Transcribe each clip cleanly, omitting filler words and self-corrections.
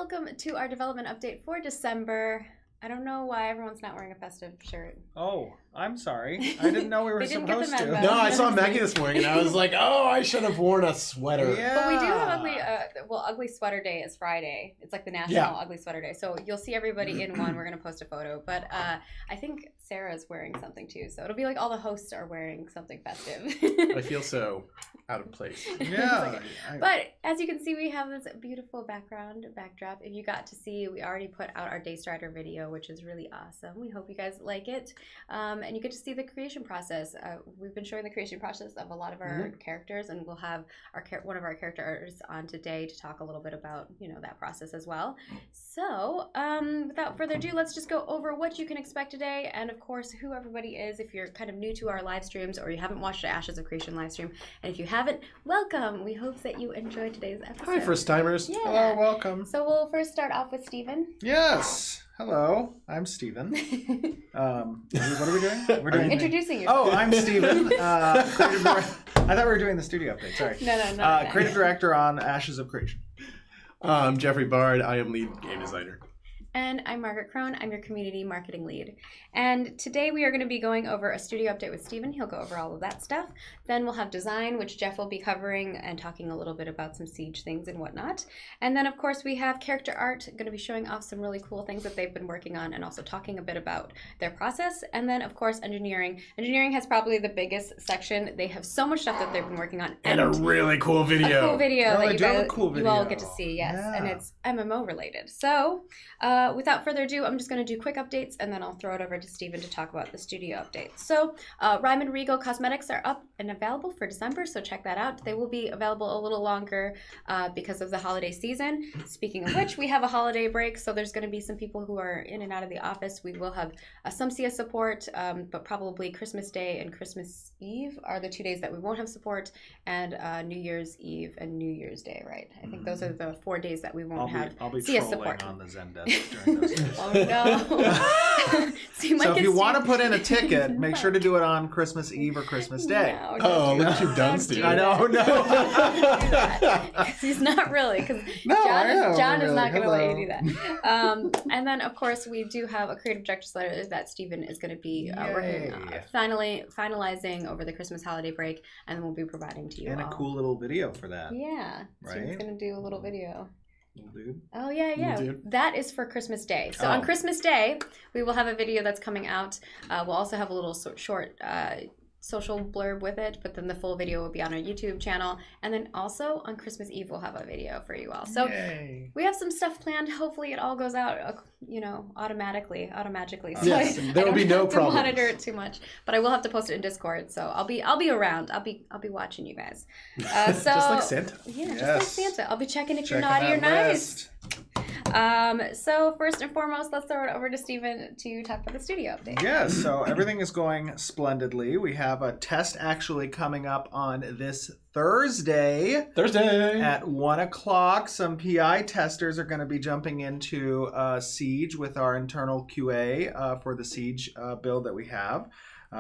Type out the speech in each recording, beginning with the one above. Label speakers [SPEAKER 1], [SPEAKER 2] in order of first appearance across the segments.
[SPEAKER 1] welcome to our development update for December. I don't know why everyone's not wearing a festive shirt.
[SPEAKER 2] Oh, I'm sorry. I didn't know we were supposed to.
[SPEAKER 3] No, I saw Maggie this morning and I was like, oh, I should have worn a sweater.
[SPEAKER 2] Yeah.
[SPEAKER 1] But we do have Ugly Sweater Day is Friday. It's like the National Ugly Sweater Day. So you'll see everybody in one. We're going to post a photo. But I think Sarah's wearing something too. So it'll be like all the hosts are wearing something festive.
[SPEAKER 3] I feel so out of place.
[SPEAKER 2] Yeah.
[SPEAKER 1] But as you can see, we have this beautiful backdrop. If you got to see, we already put out our Day Starter video, which is really awesome. We hope you guys like it. And you get to see the creation process. We've been showing the creation process of a lot of our characters, and we'll have one of our character artists on today to talk a little bit about, that process as well. So without further ado, let's just go over what you can expect today, and of course, who everybody is if you're kind of new to our live streams or you haven't watched the Ashes of Creation live stream. And if you haven't, welcome. We hope that you enjoyed today's episode.
[SPEAKER 3] Hi, first timers.
[SPEAKER 1] Yeah.
[SPEAKER 2] Hello, welcome.
[SPEAKER 1] So we'll first start off with Steven.
[SPEAKER 2] Yes. Hello, I'm Steven. What are we doing? We're doing
[SPEAKER 1] introducing yourself.
[SPEAKER 2] Oh, I'm Steven. I thought we were doing the studio update. Sorry.
[SPEAKER 1] No.
[SPEAKER 2] Creative director on Ashes of Creation.
[SPEAKER 3] I'm Jeffrey Bard. I am lead game designer.
[SPEAKER 1] And I'm Margaret Crone. I'm your community marketing lead. And today we are going to be going over a studio update with Steven. He'll go over all of that stuff. Then we'll have design, which Jeff will be covering and talking a little bit about some Siege things and whatnot. And then, of course, we have character art, going to be showing off some really cool things that they've been working on and also talking a bit about their process. And then, of course, engineering. Engineering has probably the biggest section. They have so much stuff that they've been working on.
[SPEAKER 3] And a really cool video.
[SPEAKER 1] A cool video that you all get to
[SPEAKER 2] video.
[SPEAKER 1] see, yes.
[SPEAKER 2] Yeah.
[SPEAKER 1] And it's MMO related. So, without further ado, I'm just going to do quick updates and then I'll throw it over to Steven to talk about the studio updates. So, Ryman Regal cosmetics are up and available for December, so check that out. They will be available a little longer because of the holiday season. Speaking of which, we have a holiday break, so there's going to be some people who are in and out of the office. We will have some CS support, but probably Christmas Day and Christmas Eve are the 2 days that we won't have support, and New Year's Eve and New Year's Day, right? I think those are the 4 days that we won't have
[SPEAKER 2] I'll be
[SPEAKER 1] CS
[SPEAKER 2] trolling
[SPEAKER 1] support.
[SPEAKER 2] on the Zendesk during those days.
[SPEAKER 1] Oh no.
[SPEAKER 2] So if you want to put in a ticket, make sure to do it on Christmas Eve or Christmas Day.
[SPEAKER 1] No,
[SPEAKER 3] Oh, look what you've done, Steve.
[SPEAKER 2] I know, no.
[SPEAKER 1] He's not really, because
[SPEAKER 2] No,
[SPEAKER 1] John is not going to let
[SPEAKER 2] Hello.
[SPEAKER 1] you do that. And then, of course, we do have a creative director's letter that Steven is going to be working finalizing over the Christmas holiday break, and then we'll be providing to you
[SPEAKER 2] And
[SPEAKER 1] all.
[SPEAKER 2] a cool little video for that.
[SPEAKER 1] Yeah, Steven's
[SPEAKER 2] Right?
[SPEAKER 1] going to do a little video.
[SPEAKER 2] Little dude.
[SPEAKER 1] Oh, yeah.
[SPEAKER 3] Little dude.
[SPEAKER 1] That is for Christmas Day. So on Christmas Day, we will have a video that's coming out. We'll also have a little short social blurb with it, but then the full video will be on our YouTube channel. And then also on Christmas Eve, we'll have a video for you all. So
[SPEAKER 2] Yay.
[SPEAKER 1] we have some stuff planned. Hopefully it all goes out, automatically. So
[SPEAKER 3] Yes,
[SPEAKER 1] I
[SPEAKER 3] there will
[SPEAKER 1] don't
[SPEAKER 3] be no
[SPEAKER 1] have to
[SPEAKER 3] problems.
[SPEAKER 1] monitor it too much, but I will have to post it in Discord. So I'll be around. I'll be watching you guys. So
[SPEAKER 3] Just like Santa.
[SPEAKER 1] yeah, just like
[SPEAKER 2] Yes.
[SPEAKER 1] Santa. I'll be checking if you're
[SPEAKER 2] Checking
[SPEAKER 1] naughty or
[SPEAKER 2] that
[SPEAKER 1] nice.
[SPEAKER 2] list.
[SPEAKER 1] So first and foremost, let's throw it over to Steven to talk about the studio update.
[SPEAKER 2] Yes, so everything is going splendidly. We have a test actually coming up on this Thursday at 1 o'clock. Some PI testers are going to be jumping into Siege with our internal QA for the Siege build that we have.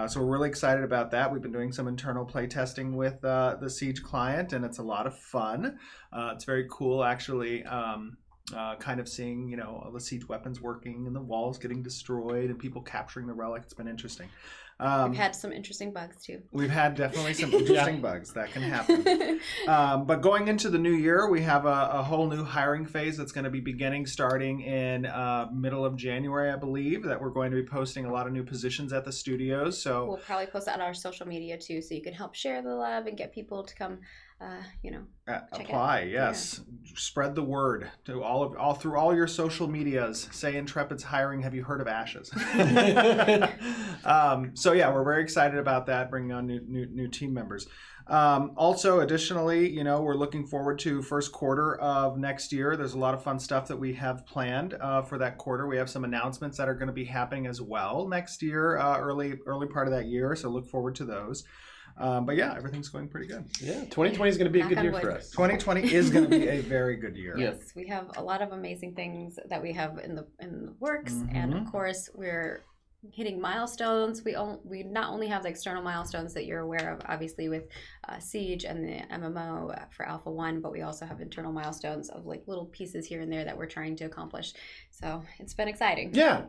[SPEAKER 2] So we're really excited about that. We've been doing some internal play testing with the Siege client, and it's a lot of fun. It's very cool, actually. Kind of seeing, all the siege weapons working and the walls getting destroyed and people capturing the relic. It's been interesting.
[SPEAKER 1] We've had some interesting bugs too.
[SPEAKER 2] We've had definitely some interesting bugs. That can happen. But going into the new year, we have a whole new hiring phase that's going to be starting in middle of January, I believe, that we're going to be posting a lot of new positions at the studios. So
[SPEAKER 1] We'll probably post that on our social media too, so you can help share the love and get people to come, check
[SPEAKER 2] apply.
[SPEAKER 1] out.
[SPEAKER 2] Yes, spread the word to all through all your social medias. Say Intrepid's hiring. Have you heard of Ashes? So yeah, we're very excited about that, bringing on new team members. Also, additionally, we're looking forward to first quarter of next year. There's a lot of fun stuff that we have planned for that quarter. We have some announcements that are going to be happening as well next year, early part of that year. So look forward to those. But yeah, everything's going pretty good.
[SPEAKER 3] Yeah, 2020 is going to be a
[SPEAKER 1] Knock
[SPEAKER 3] good
[SPEAKER 1] on
[SPEAKER 3] year
[SPEAKER 1] wood.
[SPEAKER 3] for us.
[SPEAKER 2] 2020 is going to be a very good year.
[SPEAKER 1] Yes, we have a lot of amazing things that we have in the works, and of course we're hitting milestones. We not only have the external milestones that you're aware of, obviously with Siege and the MMO for Alpha 1, but we also have internal milestones of like little pieces here and there that we're trying to accomplish. So it's been exciting.
[SPEAKER 3] Yeah.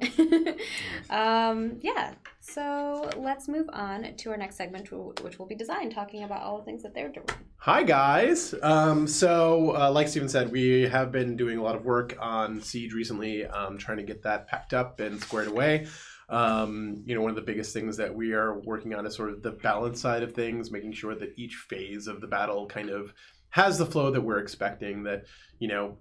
[SPEAKER 1] Yeah. So let's move on to our next segment, which will be design, talking about all the things that they're doing.
[SPEAKER 3] Hi, guys. Like Steven said, we have been doing a lot of work on Siege recently, trying to get that packed up and squared away. One of the biggest things that we are working on is sort of the balance side of things, making sure that each phase of the battle kind of has the flow that we're expecting, that,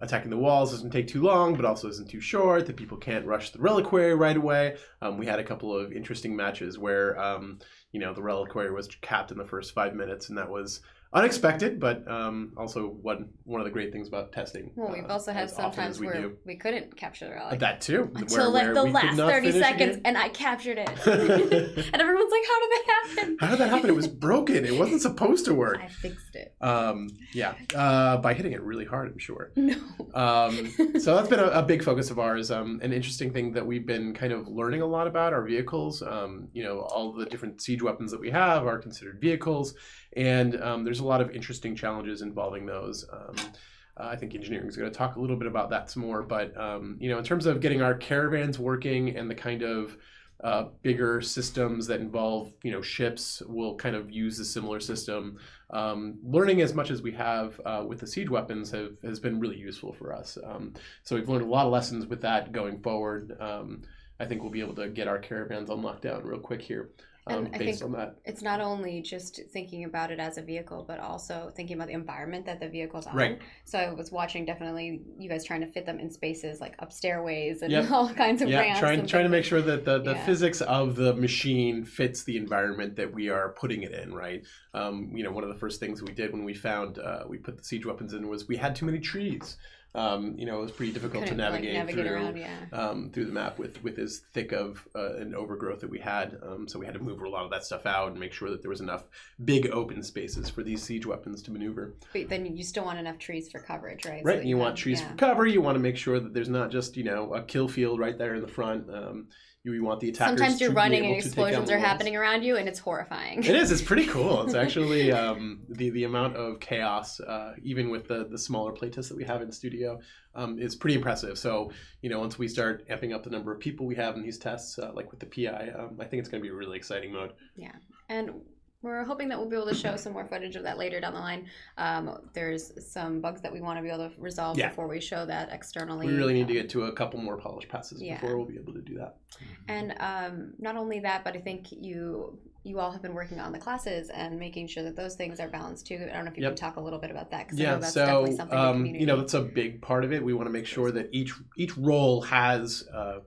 [SPEAKER 3] attacking the walls doesn't take too long, but also isn't too short, that people can't rush the reliquary right away. We had a couple of interesting matches where, the reliquary was capped in the first 5 minutes, and that was unexpected, but also one of the great things about testing.
[SPEAKER 1] Well, we've also had sometimes where we couldn't capture the relic.
[SPEAKER 3] That too.
[SPEAKER 1] Until like the last 30 seconds, and I captured it. And everyone's like, how did that happen?
[SPEAKER 3] How did that happen? It was broken. It wasn't supposed to work.
[SPEAKER 1] I fixed it.
[SPEAKER 3] By hitting it really hard, I'm sure.
[SPEAKER 1] No.
[SPEAKER 3] So that's been a big focus of ours. An interesting thing that we've been kind of learning a lot about are vehicles. All the different siege weapons that we have are considered vehicles, and there's a lot of interesting challenges involving those. I think engineering is going to talk a little bit about that some more, but in terms of getting our caravans working and the kind of bigger systems that involve ships, will kind of use a similar system. Learning as much as we have with the siege weapons has been really useful for us. So we've learned a lot of lessons with that going forward. I think we'll be able to get our caravans on lockdown real quick here. Based on that.
[SPEAKER 1] It's not only just thinking about it as a vehicle, but also thinking about the environment that the vehicle's on.
[SPEAKER 3] Right.
[SPEAKER 1] So I was watching definitely you guys trying to fit them in spaces like up stairways and all kinds of ramps.
[SPEAKER 3] Trying to make sure that the physics of the machine fits the environment that we are putting it in, right? One of the first things we did when we found we put the siege weapons in was we had too many trees. It was pretty difficult to navigate through around, through the map with as thick of an overgrowth that we had. So we had to move a lot of that stuff out and make sure that there was enough big open spaces for these siege weapons to maneuver.
[SPEAKER 1] But then you still want enough trees for coverage, right?
[SPEAKER 3] Right. So you want trees for cover. You want to make sure that there's not just a kill field right there in the front. You want the attackers.
[SPEAKER 1] Sometimes you're
[SPEAKER 3] to
[SPEAKER 1] running
[SPEAKER 3] be
[SPEAKER 1] and
[SPEAKER 3] able to
[SPEAKER 1] explosions are happening around you, and it's horrifying.
[SPEAKER 3] It is. It's pretty cool. It's actually the amount of chaos, even with the smaller playtests that we have in the studio, is pretty impressive. So once we start amping up the number of people we have in these tests, like with the PI, I think it's going to be a really exciting mode.
[SPEAKER 1] Yeah, and we're hoping that we'll be able to show some more footage of that later down the line. There's some bugs that we want to be able to resolve before we show that externally.
[SPEAKER 3] We really need to get to a couple more polish passes before we'll be able to do that.
[SPEAKER 1] And not only that, but I think you all have been working on the classes and making sure that those things are balanced too. I don't know if you can talk a little bit about that, because I know that's definitely something the community...
[SPEAKER 3] that's a big part of it. We want to make sure that each role has a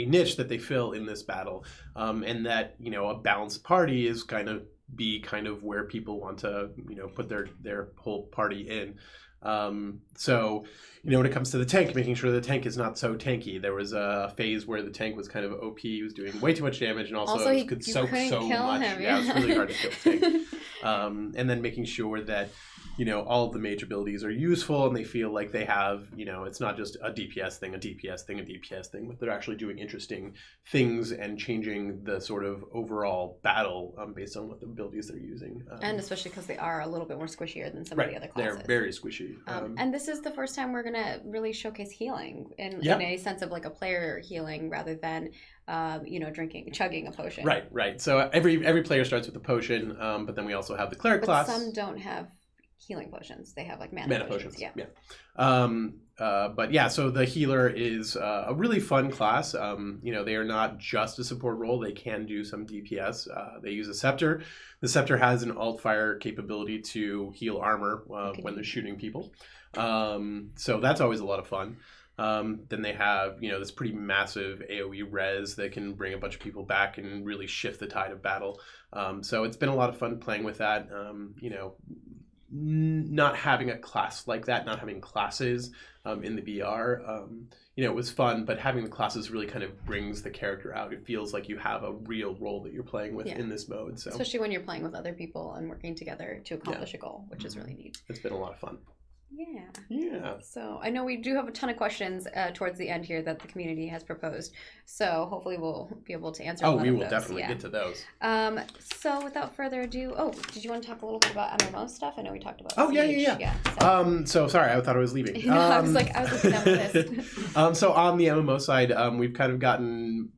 [SPEAKER 3] niche that they fill in this battle, and that a balanced party is kind of where people want to put their whole party in. When it comes to the tank, making sure the tank is not so tanky. There was a phase where the tank was kind of OP, he was doing way too much damage, and also it could soak so much. It was really hard to kill the tank. And then making sure that all of the mage abilities are useful and they feel like they have, it's not just a DPS thing, a DPS thing, a DPS thing, but they're actually doing interesting things and changing the sort of overall battle based on what the abilities they're using.
[SPEAKER 1] And especially because they are a little bit more squishier than some of the other classes.
[SPEAKER 3] They're very squishy.
[SPEAKER 1] And this is the first time we're going to really showcase healing in a sense of like a player healing rather than chugging a potion.
[SPEAKER 3] Right. So every player starts with a potion, but then we also have the cleric class.
[SPEAKER 1] Some don't have healing potions. They have like mana potions.
[SPEAKER 3] So the healer is a really fun class. They are not just a support role. They can do some DPS. They use a scepter. The scepter has an alt fire capability to heal armor when they're shooting people. So that's always a lot of fun. Then they have, this pretty massive AoE res that can bring a bunch of people back and really shift the tide of battle. So it's been a lot of fun playing with that. Not having a class like that, not having classes in the BR, it was fun, but having the classes really kind of brings the character out. It feels like you have a real role that you're playing with in this mode. So
[SPEAKER 1] especially when you're playing with other people and working together to accomplish a goal, which is really neat.
[SPEAKER 3] It's been a lot of fun. Yeah.
[SPEAKER 1] So I know we do have a ton of questions towards the end here that the community has proposed. So hopefully we'll be able to answer.
[SPEAKER 3] We will definitely get to those.
[SPEAKER 1] So without further ado, did you want to talk a little bit about MMO stuff? I know we talked about.
[SPEAKER 3] Yeah. So sorry, I thought I was leaving.
[SPEAKER 1] No, I was looking down the list.
[SPEAKER 3] So on the MMO side, we've kind of gotten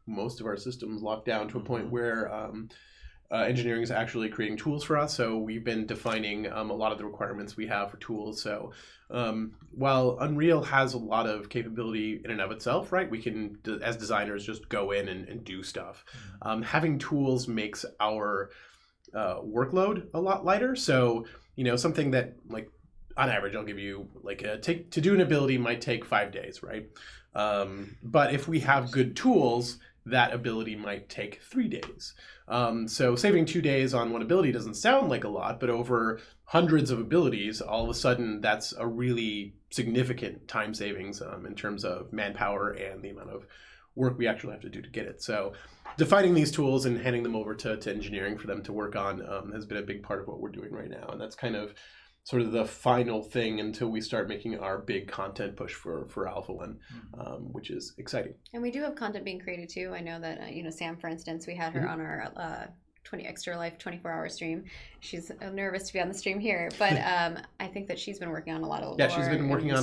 [SPEAKER 3] most of our systems locked down to a point where engineering is actually creating tools for us. So we've been defining a lot of the requirements we have for tools. So while Unreal has a lot of capability in and of itself, right, we can, as designers, just go in and do stuff. Having tools makes our workload a lot lighter. So, something that, like, on average, I'll give you, like, to do an ability might take 5 days, right? But if we have good tools, that ability might take 3 days. So saving 2 days on one ability doesn't sound like a lot, but over hundreds of abilities, all of a sudden that's a really significant time savings in terms of manpower and the amount of work we actually have to do to get it. So defining these tools and handing them over to engineering for them to work on has been a big part of what we're doing right now. And that's kind of sort of the final thing until we start making our big content push for Alpha 1, which is exciting.
[SPEAKER 1] And we do have content being created too. I know that, Sam, for instance, we had her on our 20 Extra Life 24-hour stream. She's nervous to be on the stream here, but I think that she's been working on a lot of lore.
[SPEAKER 3] Yeah, she's been working on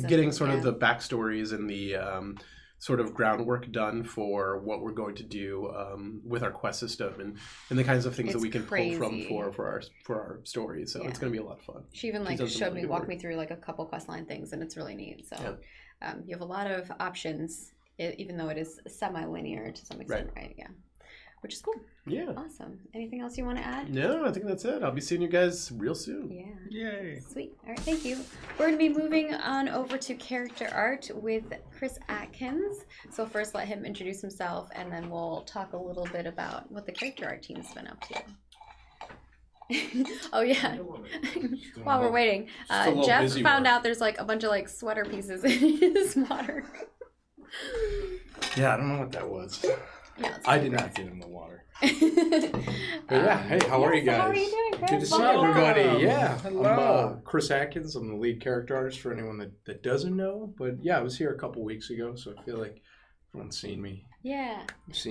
[SPEAKER 3] getting sort of the backstories and the sort of groundwork done for what we're going to do with our quest system and the kinds of things that we can pull from for our stories. So it's going to be a lot of fun.
[SPEAKER 1] She even walked me through like a couple quest line things, and it's really neat. So you have a lot of options, even though it is semi-linear to some extent, right? Yeah. Which is cool.
[SPEAKER 3] Yeah.
[SPEAKER 1] Awesome. Anything else you want to add?
[SPEAKER 3] No, I think that's it. I'll be seeing you guys real soon.
[SPEAKER 1] Yeah.
[SPEAKER 2] Yay.
[SPEAKER 1] Sweet. All right, thank you. We're going to be moving on over to character art with Chris Atkins. So first let him introduce himself, and then we'll talk a little bit about what the character art team's been up to. Oh yeah. While we're waiting, Jeff found out there's like a bunch of like sweater pieces in his water.
[SPEAKER 4] Yeah, I don't know what that was.
[SPEAKER 1] Yeah,
[SPEAKER 4] I did not get in the water. But yeah, hey, how are you guys?
[SPEAKER 1] How are you doing, Chris?
[SPEAKER 4] Good to see everybody. Yeah,
[SPEAKER 2] hello.
[SPEAKER 4] I'm Chris Atkins. I'm the lead character artist for anyone that doesn't know. But yeah, I was here a couple weeks ago, so I feel like everyone's seen me.
[SPEAKER 1] Yeah.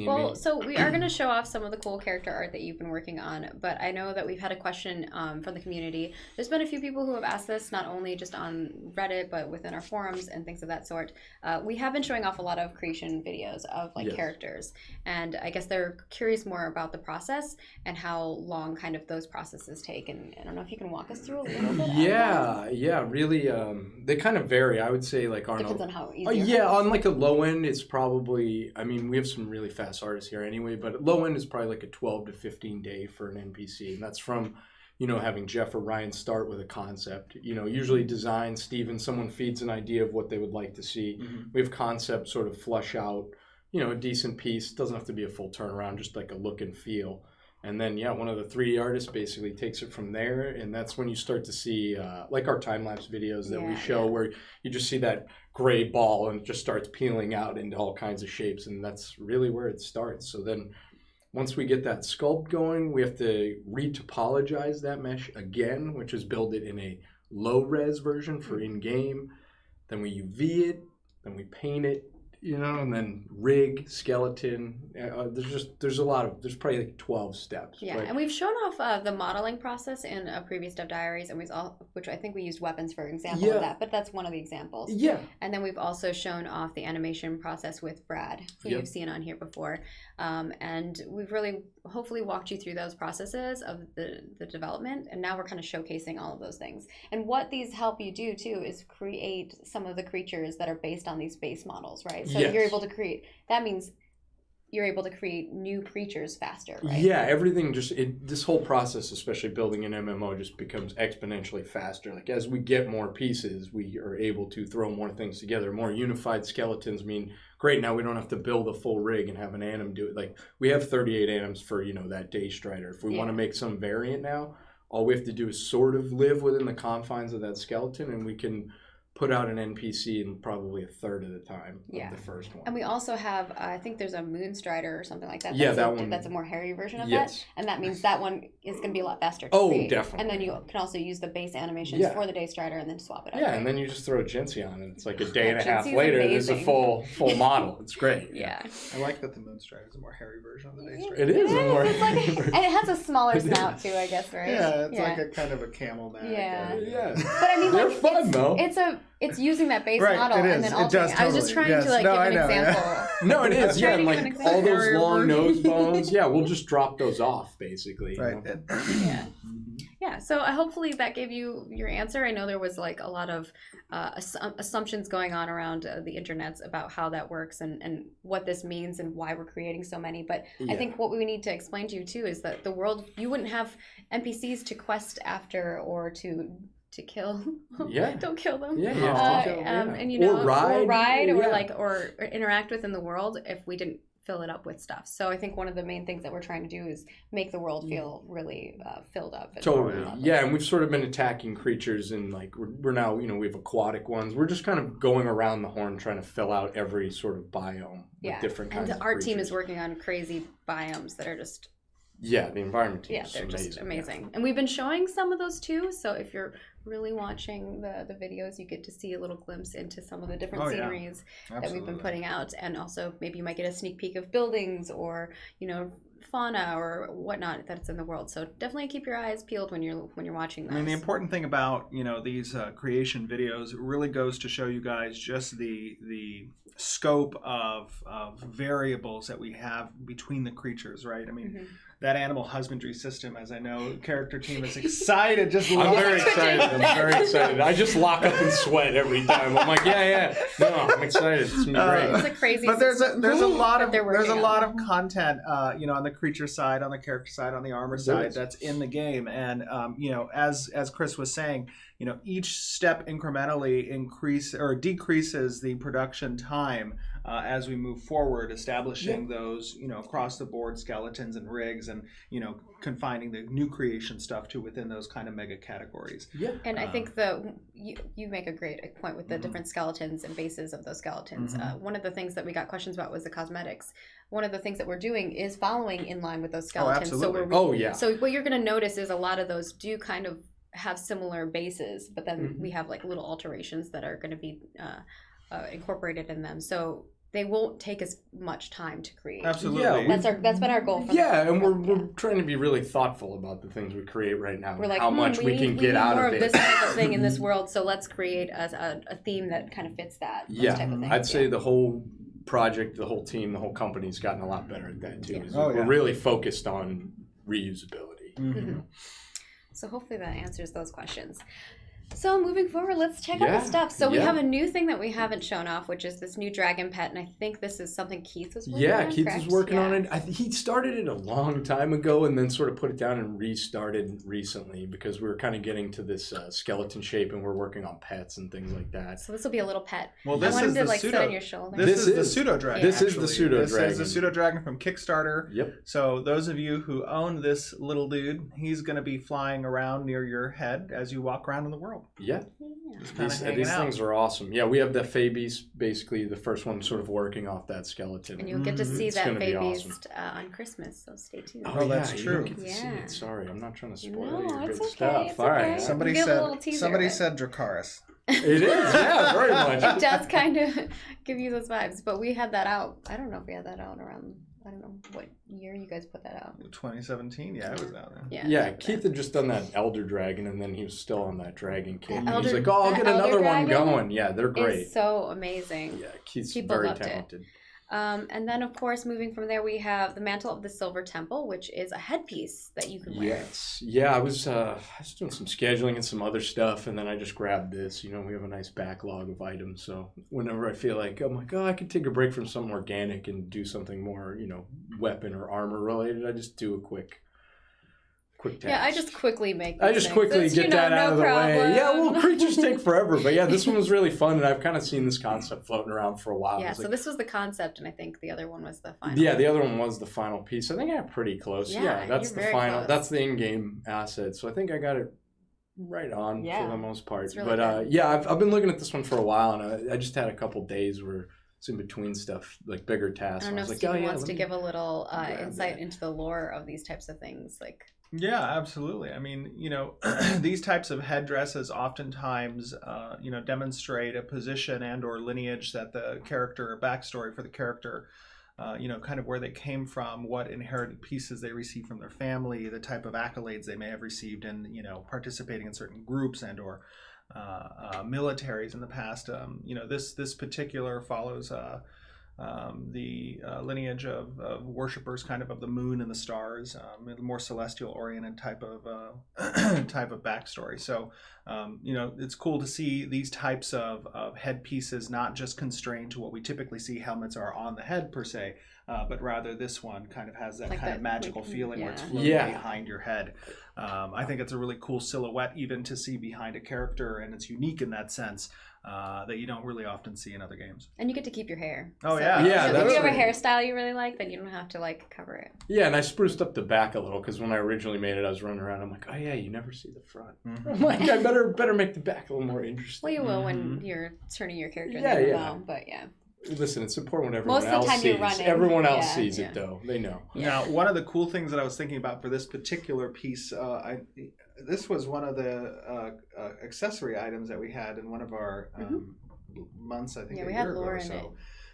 [SPEAKER 4] Well,
[SPEAKER 1] so we are going to show off some of the cool character art that you've been working on, but I know that we've had a question from the community. There's been a few people who have asked this, not only just on Reddit, but within our forums and things of that sort. We have been showing off a lot of creation videos of characters, and I guess they're curious more about the process and how long kind of those processes take, and I don't know if you can walk us through a little bit.
[SPEAKER 4] Yeah, really, they kind of vary. I would say like
[SPEAKER 1] depends on how easy.
[SPEAKER 4] On like a low end, it's probably, I mean, we have some really fast artists here anyway, but low end is probably like a 12 to 15 day for an NPC. And that's from, having Jeff or Ryan start with a concept, usually design, Steven, someone feeds an idea of what they would like to see. We have concept sort of flush out, a decent piece. Doesn't have to be a full turnaround, just like a look and feel. And then, one of the 3D artists basically takes it from there. And that's when you start to see, like our time-lapse videos that we show where you just see that gray ball and it just starts peeling out into all kinds of shapes. And that's really where it starts. So then once we get that sculpt going, we have to re-topologize that mesh again, which is build it in a low-res version for in-game. Then we UV it, then we paint it. And then rig, skeleton. There's probably like 12 steps.
[SPEAKER 1] Yeah, right? And we've shown off the modeling process in previous Dev Diaries, and which I think we used weapons for example of that, but that's one of the examples.
[SPEAKER 4] Yeah.
[SPEAKER 1] And then we've also shown off the animation process with Brad, who you've seen on here before. And we've really hopefully walked you through those processes of the development, and now we're kind of showcasing all of those things. And what these help you do too is create some of the creatures that are based on these base models, right? So you're able to create, that means you're able to create new creatures faster, right?
[SPEAKER 4] Yeah, everything this whole process, especially building an MMO, just becomes exponentially faster. Like as we get more pieces, we are able to throw more things together. More unified skeletons mean, great, now we don't have to build a full rig and have an anim do it. Like we have 38 anims for, that Day Strider. If we want to make some variant now, all we have to do is sort of live within the confines of that skeleton, and we can put out an NPC in probably a third of the time
[SPEAKER 1] Yeah.
[SPEAKER 4] of the first one.
[SPEAKER 1] And we also have, I think there's a Moonstrider or something like that.
[SPEAKER 4] Yeah,
[SPEAKER 1] That's
[SPEAKER 4] that
[SPEAKER 1] a,
[SPEAKER 4] one.
[SPEAKER 1] That's a more hairy version of
[SPEAKER 4] Yes.
[SPEAKER 1] that. And that means that one is going to be a lot faster to
[SPEAKER 4] Oh,
[SPEAKER 1] create.
[SPEAKER 4] definitely.
[SPEAKER 1] And then you can also use the base animations
[SPEAKER 4] Yeah.
[SPEAKER 1] for the Daystrider and then swap it out.
[SPEAKER 4] Yeah,
[SPEAKER 1] right?
[SPEAKER 4] and then you just throw a Jinxie on it. It's like a day and a half
[SPEAKER 1] Jinxie's
[SPEAKER 4] later, there's a
[SPEAKER 1] amazing.
[SPEAKER 4] full model. It's great.
[SPEAKER 1] Yeah.
[SPEAKER 2] I like that the Moonstrider is a more hairy version of the Daystrider.
[SPEAKER 4] It is.
[SPEAKER 1] It's like, and it has a smaller
[SPEAKER 4] It
[SPEAKER 1] snout
[SPEAKER 4] is.
[SPEAKER 1] too, I guess, right?
[SPEAKER 2] Yeah, it's like a kind of a camel neck.
[SPEAKER 1] Yeah.
[SPEAKER 4] Yeah.
[SPEAKER 1] But I mean,
[SPEAKER 4] They're
[SPEAKER 1] like,
[SPEAKER 4] fun, though.
[SPEAKER 1] It's using that base
[SPEAKER 2] Right,
[SPEAKER 1] model
[SPEAKER 2] it
[SPEAKER 1] and
[SPEAKER 2] is.
[SPEAKER 1] then
[SPEAKER 2] It
[SPEAKER 1] altering.
[SPEAKER 2] does
[SPEAKER 1] I was just
[SPEAKER 2] totally.
[SPEAKER 1] trying
[SPEAKER 2] Yes.
[SPEAKER 1] to like
[SPEAKER 2] No,
[SPEAKER 1] give
[SPEAKER 2] I
[SPEAKER 1] an
[SPEAKER 2] know, yeah.
[SPEAKER 1] example.
[SPEAKER 4] No, it is. Yeah,
[SPEAKER 1] trying
[SPEAKER 4] and
[SPEAKER 1] to give an
[SPEAKER 4] like all those
[SPEAKER 2] example.
[SPEAKER 4] long nose bones. Yeah, we'll just drop those off, basically. you
[SPEAKER 2] Right.
[SPEAKER 4] know?
[SPEAKER 1] Yeah. Yeah, so hopefully that gave you your answer. I know there was like a lot of assumptions going on around the internets about how that works and what this means and why we're creating so many. But I
[SPEAKER 4] Yeah.
[SPEAKER 1] think what we need to explain to you too is that the world, you wouldn't have NPCs to quest after or to kill.
[SPEAKER 4] Yeah.
[SPEAKER 1] Don't kill them.
[SPEAKER 4] Yeah,
[SPEAKER 1] And you know,
[SPEAKER 4] or ride,
[SPEAKER 1] or
[SPEAKER 4] yeah.
[SPEAKER 1] like or interact with in the world if we didn't fill it up with stuff. So I think one of the main things that we're trying to do is make the world feel really filled up. And
[SPEAKER 4] Totally. Yeah, and we've sort of been attacking creatures and like we're now, we have aquatic ones. We're just kind of going around the horn trying to fill out every sort of biome with different kinds of
[SPEAKER 1] And our team
[SPEAKER 4] creatures.
[SPEAKER 1] is working on crazy biomes that are just
[SPEAKER 4] Yeah, the environment team is
[SPEAKER 1] they're
[SPEAKER 4] amazing.
[SPEAKER 1] just amazing. And we've been showing some of those too. So if you're really watching the videos, you get to see a little glimpse into some of the different sceneries that we've been putting out. And also maybe you might get a sneak peek of buildings or, fauna or whatnot that's in the world. So definitely keep your eyes peeled when you're watching those.
[SPEAKER 2] I mean, the important thing about these creation videos really goes to show you guys just the scope of variables that we have between the creatures, right? I mean, that animal husbandry system, as I know, character team is excited. Just
[SPEAKER 4] I'm very excited. I'm very excited. I just lock up and sweat every time. I'm like, yeah. No, I'm excited. It's gonna be great.
[SPEAKER 1] It's a crazy.
[SPEAKER 2] But there's a lot of
[SPEAKER 1] on.
[SPEAKER 2] content, on the creature side, on the character side, on the armor side that's in the game, and as Chris was saying, each step incrementally decreases the production time as we move forward, establishing those across the board skeletons and rigs, and confining the new creation stuff to within those kind of mega categories.
[SPEAKER 4] Yeah,
[SPEAKER 1] and I think you make a great point with the different skeletons and bases of those skeletons. One of the things that we got questions about was the cosmetics. One of the things that we're doing is following in line with those skeletons.
[SPEAKER 2] Absolutely.
[SPEAKER 1] So what you're going to notice is a lot of those do kind of have similar bases, but then we have like little alterations that are going to be incorporated in them. So they won't take as much time to create.
[SPEAKER 2] Absolutely.
[SPEAKER 4] Yeah,
[SPEAKER 1] That's been our goal.
[SPEAKER 4] We're trying to be really thoughtful about the things we create right now.
[SPEAKER 1] We're like,
[SPEAKER 4] how much we can get out
[SPEAKER 1] more
[SPEAKER 4] of it.
[SPEAKER 1] This type of thing in this world, so let's create a theme that kind of fits that. Those type of things.
[SPEAKER 4] I'd say the whole project, the whole team, the whole company's gotten a lot better at that too.
[SPEAKER 1] Yeah.
[SPEAKER 4] We're really focused on reusability.
[SPEAKER 1] So hopefully that answers those questions. So moving forward, let's check out the stuff. So we
[SPEAKER 4] Yeah.
[SPEAKER 1] have a new thing that we haven't shown off, which is this new dragon pet, and I think this is something Keith was working on.
[SPEAKER 4] Keith
[SPEAKER 1] correct?
[SPEAKER 4] was working
[SPEAKER 1] Yeah.
[SPEAKER 4] on it. He started it a long time ago and then sort of put it down and restarted recently because we were kind of getting to this skeleton shape and we're working on pets and things like that.
[SPEAKER 1] So this will be a little pet.
[SPEAKER 2] Well,
[SPEAKER 1] I
[SPEAKER 2] this
[SPEAKER 1] want
[SPEAKER 2] is
[SPEAKER 1] him to
[SPEAKER 2] the
[SPEAKER 1] like
[SPEAKER 2] pseudo.
[SPEAKER 1] sit on your shoulder.
[SPEAKER 2] This is the pseudo dragon.
[SPEAKER 4] This is the pseudo
[SPEAKER 2] This
[SPEAKER 4] dragon.
[SPEAKER 2] is the pseudo dragon from Kickstarter.
[SPEAKER 4] Yep.
[SPEAKER 2] So those of you who own this little dude, he's going to be flying around near your head as you walk around in the world.
[SPEAKER 4] Yeah.
[SPEAKER 2] Just kind of hanging
[SPEAKER 4] These
[SPEAKER 2] out.
[SPEAKER 4] things are awesome. Yeah, we have the Fabies, basically the first one sort of working off that skeleton.
[SPEAKER 1] And you'll get to see
[SPEAKER 4] It's
[SPEAKER 1] that
[SPEAKER 4] gonna be
[SPEAKER 1] baby
[SPEAKER 4] awesome.
[SPEAKER 1] on Christmas, so stay tuned.
[SPEAKER 2] Oh, that's
[SPEAKER 4] you
[SPEAKER 2] true.
[SPEAKER 4] don't get to see
[SPEAKER 1] Yeah.
[SPEAKER 4] it. Sorry, I'm not trying to spoil
[SPEAKER 1] No,
[SPEAKER 4] your
[SPEAKER 1] it's
[SPEAKER 4] good
[SPEAKER 1] okay,
[SPEAKER 4] stuff.
[SPEAKER 1] it's
[SPEAKER 4] All right.
[SPEAKER 1] okay.
[SPEAKER 2] Somebody
[SPEAKER 1] Give a little
[SPEAKER 2] said.
[SPEAKER 1] teaser
[SPEAKER 2] Somebody
[SPEAKER 1] of it.
[SPEAKER 2] said Dracarys.
[SPEAKER 4] It is, yeah, very much.
[SPEAKER 1] It does kind of give you those vibes, but we had that out. I don't know if we had that out around. I don't know what year you guys put that out.
[SPEAKER 2] 2017. Yeah, it was out there.
[SPEAKER 4] Yeah, Keith had just done that Elder Dragon, and then he was still on that Dragon King.
[SPEAKER 1] The
[SPEAKER 4] He's like, "Oh, I'll
[SPEAKER 1] the
[SPEAKER 4] get
[SPEAKER 1] Elder
[SPEAKER 4] another one
[SPEAKER 1] Dragon
[SPEAKER 4] going." Yeah, they're great.
[SPEAKER 1] It's so amazing.
[SPEAKER 4] Yeah, Keith's
[SPEAKER 1] People
[SPEAKER 4] very
[SPEAKER 1] loved it.
[SPEAKER 4] talented.
[SPEAKER 1] And then, of course, moving from there, we have the Mantle of the Silver Temple, which is a headpiece that you can wear.
[SPEAKER 4] Yes. Yeah, I was doing some scheduling and some other stuff, and then I just grabbed this. We have a nice backlog of items, so whenever I feel like, I'm like, I could take a break from something organic and do something more, weapon or armor related, I just do a quick task.
[SPEAKER 1] Yeah, I just quickly make
[SPEAKER 4] I
[SPEAKER 1] these
[SPEAKER 4] just
[SPEAKER 1] things.
[SPEAKER 4] quickly
[SPEAKER 1] It's,
[SPEAKER 4] get that
[SPEAKER 1] no
[SPEAKER 4] out of the
[SPEAKER 1] problem.
[SPEAKER 4] way. Yeah, well, creatures take forever, but yeah, this one was really fun, and I've kind of seen this concept floating around for a while.
[SPEAKER 1] Yeah,
[SPEAKER 4] It's
[SPEAKER 1] so
[SPEAKER 4] like,
[SPEAKER 1] this was the concept, and I think the other one was the final.
[SPEAKER 4] yeah, the other one was the final piece. I think I got pretty close.
[SPEAKER 1] Yeah,
[SPEAKER 4] That's
[SPEAKER 1] you're
[SPEAKER 4] the
[SPEAKER 1] very
[SPEAKER 4] final.
[SPEAKER 1] close.
[SPEAKER 4] That's the in-game asset. So I think I got it right on
[SPEAKER 1] Yeah.
[SPEAKER 4] for the most part.
[SPEAKER 1] It's really
[SPEAKER 4] But
[SPEAKER 1] good.
[SPEAKER 4] yeah, I've been looking at this one for a while, and I just had a couple days where it's in between stuff, like bigger tasks.
[SPEAKER 1] I don't know
[SPEAKER 4] was
[SPEAKER 1] if
[SPEAKER 4] like,
[SPEAKER 1] Steven
[SPEAKER 4] oh, yeah,
[SPEAKER 1] wants
[SPEAKER 4] let
[SPEAKER 1] to
[SPEAKER 4] me
[SPEAKER 1] give a little
[SPEAKER 4] grab
[SPEAKER 1] insight
[SPEAKER 4] that.
[SPEAKER 1] into the lore of these types of things. Like,
[SPEAKER 2] Yeah, absolutely. I mean, these types of headdresses oftentimes, demonstrate a position and or lineage that the character, backstory for the character, kind of where they came from, what inherited pieces they received from their family, the type of accolades they may have received in, participating in certain groups and or militaries in the past. This particular follows the lineage of worshippers, kind of the moon and the stars, a more celestial oriented type of backstory. So, it's cool to see these types of headpieces not just constrained to what we typically see helmets are on the head per se, but rather this one kind of has that
[SPEAKER 1] Like
[SPEAKER 2] kind
[SPEAKER 1] that
[SPEAKER 2] of magical
[SPEAKER 1] quick-
[SPEAKER 2] feeling where it's
[SPEAKER 1] yeah.
[SPEAKER 2] floating
[SPEAKER 4] Yeah.
[SPEAKER 2] behind your head. I think it's a really cool silhouette even to see behind a character, and it's unique in that sense. That you don't really often see in other games.
[SPEAKER 1] and you get to keep your hair.
[SPEAKER 2] Oh,
[SPEAKER 1] So,
[SPEAKER 2] yeah.
[SPEAKER 4] Yeah,
[SPEAKER 1] if
[SPEAKER 4] that's
[SPEAKER 1] you have a
[SPEAKER 4] right.
[SPEAKER 1] hairstyle you really like, then you don't have to like cover it.
[SPEAKER 4] Yeah, and I spruced up the back a little because when I originally made it, I was running around. I'm like, oh yeah, you never see the front. I'm like, I better make the back a little more interesting.
[SPEAKER 1] Well, you will when you're turning your character
[SPEAKER 4] Yeah,
[SPEAKER 1] in the
[SPEAKER 4] yeah.
[SPEAKER 1] film, but yeah.
[SPEAKER 4] Listen, it's important when everyone
[SPEAKER 1] Most of the
[SPEAKER 4] else
[SPEAKER 1] time
[SPEAKER 4] sees.
[SPEAKER 1] you're running.
[SPEAKER 4] Everyone else
[SPEAKER 1] Yeah,
[SPEAKER 4] sees
[SPEAKER 1] yeah.
[SPEAKER 4] it though. They know.
[SPEAKER 2] Now, one of the cool things that I was thinking about for this particular piece, this was one of the accessory items that we had in one of our months, I think,
[SPEAKER 1] Yeah,
[SPEAKER 2] a
[SPEAKER 1] we
[SPEAKER 2] year
[SPEAKER 1] had
[SPEAKER 2] ago
[SPEAKER 1] lore
[SPEAKER 2] or
[SPEAKER 1] in
[SPEAKER 2] so.
[SPEAKER 1] it.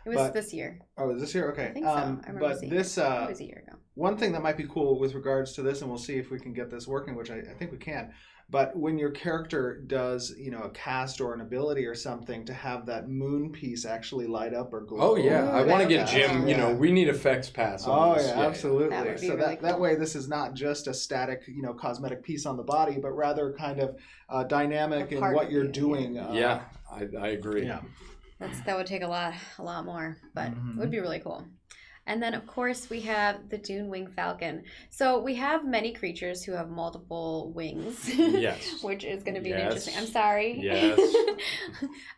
[SPEAKER 1] It was
[SPEAKER 2] But-
[SPEAKER 1] this year.
[SPEAKER 2] Oh, is this here? Okay.
[SPEAKER 1] I think so. I remember
[SPEAKER 2] but
[SPEAKER 1] seeing
[SPEAKER 2] this,
[SPEAKER 1] it. It was a year ago.
[SPEAKER 2] one thing that might be cool with regards to this, and we'll see if we can get this working, which I think we can. But when your character does, a cast or an ability or something, to have that moon piece actually light up or glow.
[SPEAKER 4] Oh yeah,
[SPEAKER 1] Ooh,
[SPEAKER 4] I want to
[SPEAKER 1] that
[SPEAKER 4] get
[SPEAKER 1] would be
[SPEAKER 4] Jim.
[SPEAKER 1] cool.
[SPEAKER 4] We need effects pass.
[SPEAKER 2] Oh
[SPEAKER 4] On
[SPEAKER 2] yeah,
[SPEAKER 4] this.
[SPEAKER 2] absolutely.
[SPEAKER 1] That would be
[SPEAKER 2] So
[SPEAKER 1] really
[SPEAKER 2] that
[SPEAKER 1] cool.
[SPEAKER 2] way, this is not just a static, cosmetic piece on the body, but rather kind of dynamic
[SPEAKER 1] A
[SPEAKER 2] in
[SPEAKER 1] part
[SPEAKER 2] what
[SPEAKER 1] of
[SPEAKER 2] you're
[SPEAKER 1] you,
[SPEAKER 2] doing.
[SPEAKER 4] Yeah, I agree.
[SPEAKER 2] Yeah.
[SPEAKER 1] That would take a lot more, but
[SPEAKER 2] Mhm.
[SPEAKER 1] it would be really cool. And then, of course, we have the Dune Wing Falcon. So we have many creatures who have multiple wings.
[SPEAKER 4] Yes.
[SPEAKER 1] Which is going to be
[SPEAKER 4] Yes.
[SPEAKER 1] interesting. I'm sorry.
[SPEAKER 4] Yes.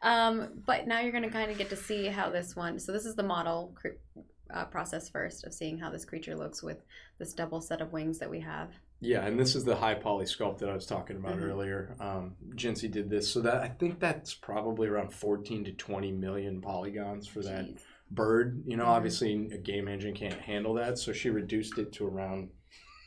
[SPEAKER 1] But now you're going to kind of get to see how this one. So this is the model process first of seeing how this creature looks with this double set of wings that we have.
[SPEAKER 4] Yeah, and this is the high poly sculpt that I was talking about earlier. Jincy did this, so that I think that's probably around 14 to 20 million polygons for that
[SPEAKER 1] Jeez.
[SPEAKER 4] bird. Obviously a game engine can't handle that, so she reduced it to around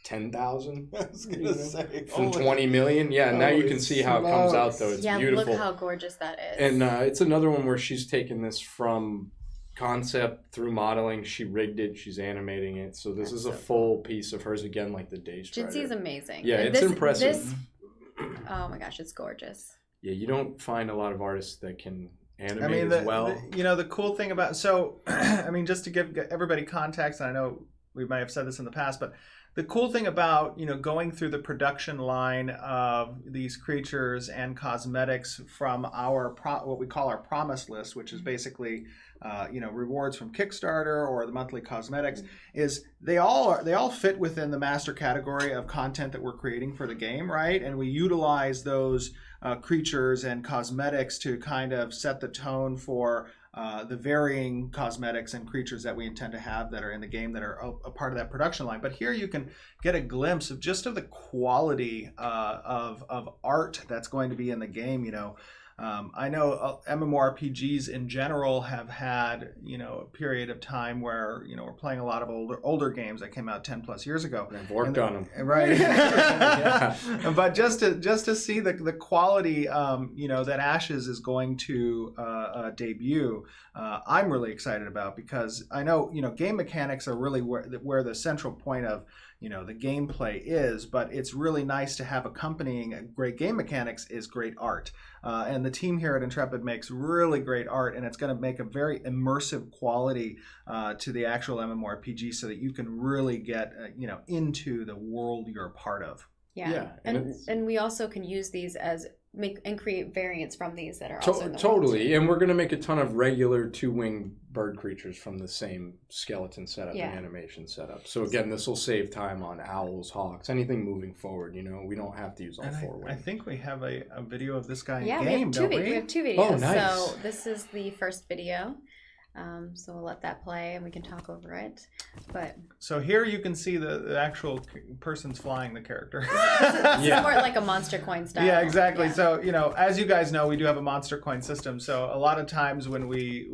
[SPEAKER 4] 10,000.
[SPEAKER 2] I was gonna say
[SPEAKER 4] From 20 million. Yeah, now you
[SPEAKER 2] holy
[SPEAKER 4] can see how it comes out
[SPEAKER 2] smokes.
[SPEAKER 4] though. It's
[SPEAKER 1] Yeah,
[SPEAKER 4] beautiful.
[SPEAKER 1] look how gorgeous that is.
[SPEAKER 4] And it's another one where she's taken this from concept through modeling. She rigged it. She's animating it. So this
[SPEAKER 1] That's
[SPEAKER 4] is a
[SPEAKER 1] so
[SPEAKER 4] full piece of hers again, like the Daystrider.
[SPEAKER 1] Jinxie's amazing.
[SPEAKER 4] Yeah,
[SPEAKER 1] And
[SPEAKER 4] it's impressive.
[SPEAKER 1] Oh my gosh, it's gorgeous.
[SPEAKER 4] Yeah, you don't find a lot of artists that can animate
[SPEAKER 2] I mean,
[SPEAKER 4] as well.
[SPEAKER 2] the cool thing about just to give everybody context, and I know we might have said this in the past, but the cool thing about going through the production line of these creatures and cosmetics from our what we call our promise list, which is basically rewards from Kickstarter or the monthly cosmetics, is they all fit within the master category of content that we're creating for the game, right? And we utilize those creatures and cosmetics to kind of set the tone for the varying cosmetics and creatures that we intend to have that are in the game that are a part of that production line. But here you can get a glimpse of just of the quality of art that's going to be in the game. I know MMORPGs in general have had, a period of time where, we're playing a lot of older games that came out 10 plus years ago.
[SPEAKER 4] I've worked on them.
[SPEAKER 2] Right.
[SPEAKER 4] Yeah.
[SPEAKER 2] But just to see the quality, that Ashes is going to debut, I'm really excited about, because I know, game mechanics are really where the central point of, the gameplay is, but it's really nice to have accompanying great game mechanics is great art. And the team here at Intrepid makes really great art, and it's going to make a very immersive quality to the actual MMORPG, so that you can really get into the world you're a part of.
[SPEAKER 1] Yeah. And we also can use these as create variants from these that are also in the
[SPEAKER 4] totally.
[SPEAKER 1] world.
[SPEAKER 4] And we're going to make a ton of regular 2-wing bird creatures from the same skeleton setup and animation setup. So again, this will save time on owls, hawks, anything moving forward. We don't have to use all 4 wings.
[SPEAKER 2] I think we have a video of this guy in
[SPEAKER 1] Yeah,
[SPEAKER 2] game, don't we?
[SPEAKER 1] we have 2 videos.
[SPEAKER 4] Oh, nice.
[SPEAKER 1] So this is the first video. So we'll let that play and we can talk over it. But
[SPEAKER 2] So here you can see the actual person's flying the character.
[SPEAKER 1] this is more like a monster coin style.
[SPEAKER 2] Yeah, exactly.
[SPEAKER 1] Yeah.
[SPEAKER 2] So, as you guys know, we do have a monster coin system. So a lot of times when we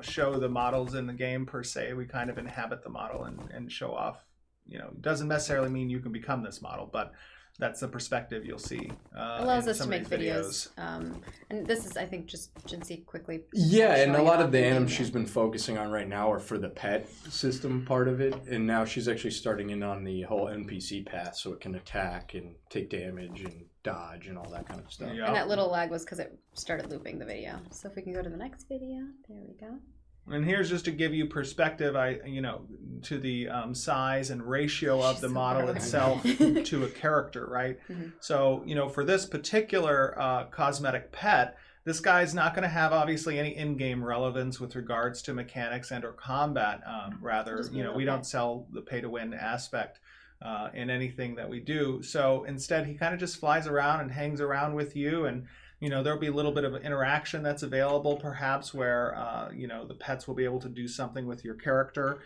[SPEAKER 2] show the models in the game per se, we kind of inhabit the model and show off. It doesn't necessarily mean you can become this model, but that's the perspective you'll see.
[SPEAKER 1] It allows
[SPEAKER 2] in
[SPEAKER 1] us to
[SPEAKER 2] some
[SPEAKER 1] make
[SPEAKER 2] of these
[SPEAKER 1] videos. And this is, I think, just Jinsey quickly.
[SPEAKER 4] Yeah, and a
[SPEAKER 1] showing
[SPEAKER 4] lot
[SPEAKER 1] off
[SPEAKER 4] of the
[SPEAKER 1] game
[SPEAKER 4] animals
[SPEAKER 1] there.
[SPEAKER 4] she's been focusing on right now are for the pet system part of it, and now she's actually starting in on the whole NPC path, so it can attack and take damage and dodge and all that kind of stuff.
[SPEAKER 2] Yeah.
[SPEAKER 1] And that little lag was because it started looping the video. So if we can go to the next video, there we go.
[SPEAKER 2] And here's just to give you perspective, to the size and ratio of
[SPEAKER 1] She's
[SPEAKER 2] the
[SPEAKER 1] so
[SPEAKER 2] model
[SPEAKER 1] far away.
[SPEAKER 2] itself to a character, right?
[SPEAKER 1] Mhm.
[SPEAKER 2] So, for this particular cosmetic pet, this guy's not going to have obviously any in-game relevance with regards to mechanics and or combat. Rather,
[SPEAKER 1] Just be a
[SPEAKER 2] we
[SPEAKER 1] little
[SPEAKER 2] don't sell the pay-to-win aspect in anything that we do. So instead, he kind of just flies around and hangs around with you, and there'll be a little bit of interaction that's available, perhaps, where the pets will be able to do something with your character,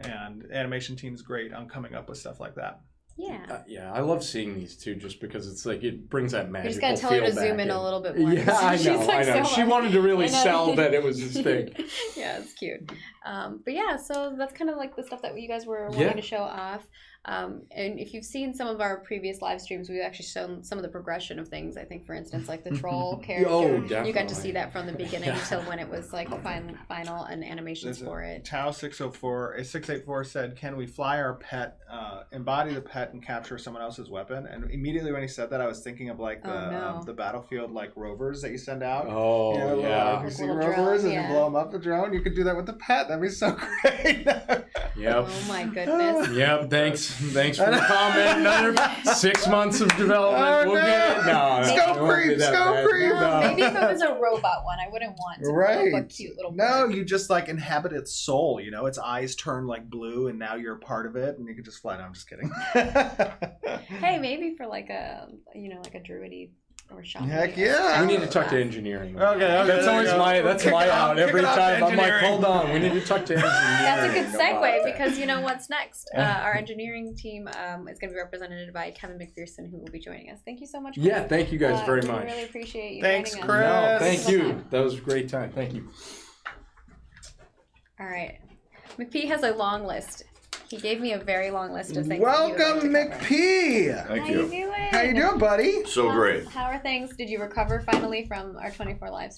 [SPEAKER 2] and animation team's great on coming up with stuff like that.
[SPEAKER 1] Yeah.
[SPEAKER 4] Yeah, I love seeing these two just because it's like it brings that
[SPEAKER 1] You
[SPEAKER 4] magical
[SPEAKER 1] just gotta tell her
[SPEAKER 4] feel
[SPEAKER 1] to zoom
[SPEAKER 4] back
[SPEAKER 1] in a little bit more.
[SPEAKER 4] Yeah, I
[SPEAKER 1] She's
[SPEAKER 4] know,
[SPEAKER 1] like
[SPEAKER 4] I know.
[SPEAKER 1] so
[SPEAKER 4] She
[SPEAKER 1] much-
[SPEAKER 4] wanted to really
[SPEAKER 1] I know.
[SPEAKER 4] sell that it was this thing.
[SPEAKER 1] Yeah, it's cute. But yeah, so that's kind of like the stuff that you guys were wanting to show off. And if you've seen some of our previous live streams, we've actually shown some of the progression of things. I think, for instance, like the troll character,
[SPEAKER 4] Oh,
[SPEAKER 1] you got to
[SPEAKER 4] definitely.
[SPEAKER 1] see that from the beginning
[SPEAKER 4] Yeah.
[SPEAKER 1] till when it was like final and animations for it.
[SPEAKER 2] Tau 684 said, "Can we fly our pet, embody the pet, and capture someone else's weapon?" And immediately when he said that, I was thinking of like the battlefield like rovers that you send out.
[SPEAKER 4] Oh, yeah.
[SPEAKER 2] You
[SPEAKER 1] Like
[SPEAKER 2] see
[SPEAKER 1] little
[SPEAKER 2] rovers
[SPEAKER 1] drone,
[SPEAKER 2] and
[SPEAKER 1] yeah.
[SPEAKER 2] you blow them up the drone. You could do that with the pet. That'd be so great.
[SPEAKER 4] Yep.
[SPEAKER 1] Oh my goodness.
[SPEAKER 4] Yep, thanks for the comment. Another 6 months of development.
[SPEAKER 2] Oh,
[SPEAKER 4] We'll get it. No,
[SPEAKER 2] Scope
[SPEAKER 4] it won't be
[SPEAKER 2] creep,
[SPEAKER 4] that
[SPEAKER 2] scope
[SPEAKER 4] bad.
[SPEAKER 2] creep.
[SPEAKER 1] No, maybe if it was a robot one, I wouldn't want to
[SPEAKER 2] Right.
[SPEAKER 1] blow up a cute little
[SPEAKER 2] No,
[SPEAKER 1] bird.
[SPEAKER 2] you just like inhabit its soul. Its eyes turn like blue, and now you're a part of it, and you can just fly. No, I'm just kidding.
[SPEAKER 1] Hey, maybe for like a like a druidy or shaman.
[SPEAKER 2] Heck yeah.
[SPEAKER 4] We need to talk to engineering.
[SPEAKER 2] Okay,
[SPEAKER 4] That's
[SPEAKER 2] there
[SPEAKER 4] always
[SPEAKER 2] you go.
[SPEAKER 4] that's
[SPEAKER 2] Kick
[SPEAKER 4] my
[SPEAKER 2] it off,
[SPEAKER 4] out
[SPEAKER 2] kick
[SPEAKER 4] every
[SPEAKER 2] it off to
[SPEAKER 4] time. I'm like,
[SPEAKER 2] engineering.
[SPEAKER 4] hold on, we need to talk to engineering.
[SPEAKER 1] That's a good
[SPEAKER 4] about
[SPEAKER 1] segue
[SPEAKER 4] that.
[SPEAKER 1] because you know what's next. Our engineering team is going to be represented by Kevin McPherson, who will be joining us. Thank you so much. Chris.
[SPEAKER 4] Yeah, thank you guys very
[SPEAKER 1] We
[SPEAKER 4] much.
[SPEAKER 1] really appreciate you.
[SPEAKER 2] Thanks,
[SPEAKER 1] joining
[SPEAKER 2] Chris.
[SPEAKER 1] us.
[SPEAKER 4] No, thank
[SPEAKER 1] This was
[SPEAKER 4] you.
[SPEAKER 1] fun.
[SPEAKER 4] That was a great time. Thank you.
[SPEAKER 1] All right, McP has a long list. He gave me a very long list of things. that he would
[SPEAKER 2] Welcome,
[SPEAKER 1] like to cover.
[SPEAKER 2] McP.
[SPEAKER 5] Thank
[SPEAKER 1] How
[SPEAKER 5] you.
[SPEAKER 1] you doing?
[SPEAKER 2] How you doing, buddy?
[SPEAKER 5] So great.
[SPEAKER 1] How are things? Did you recover finally from our 24-hour live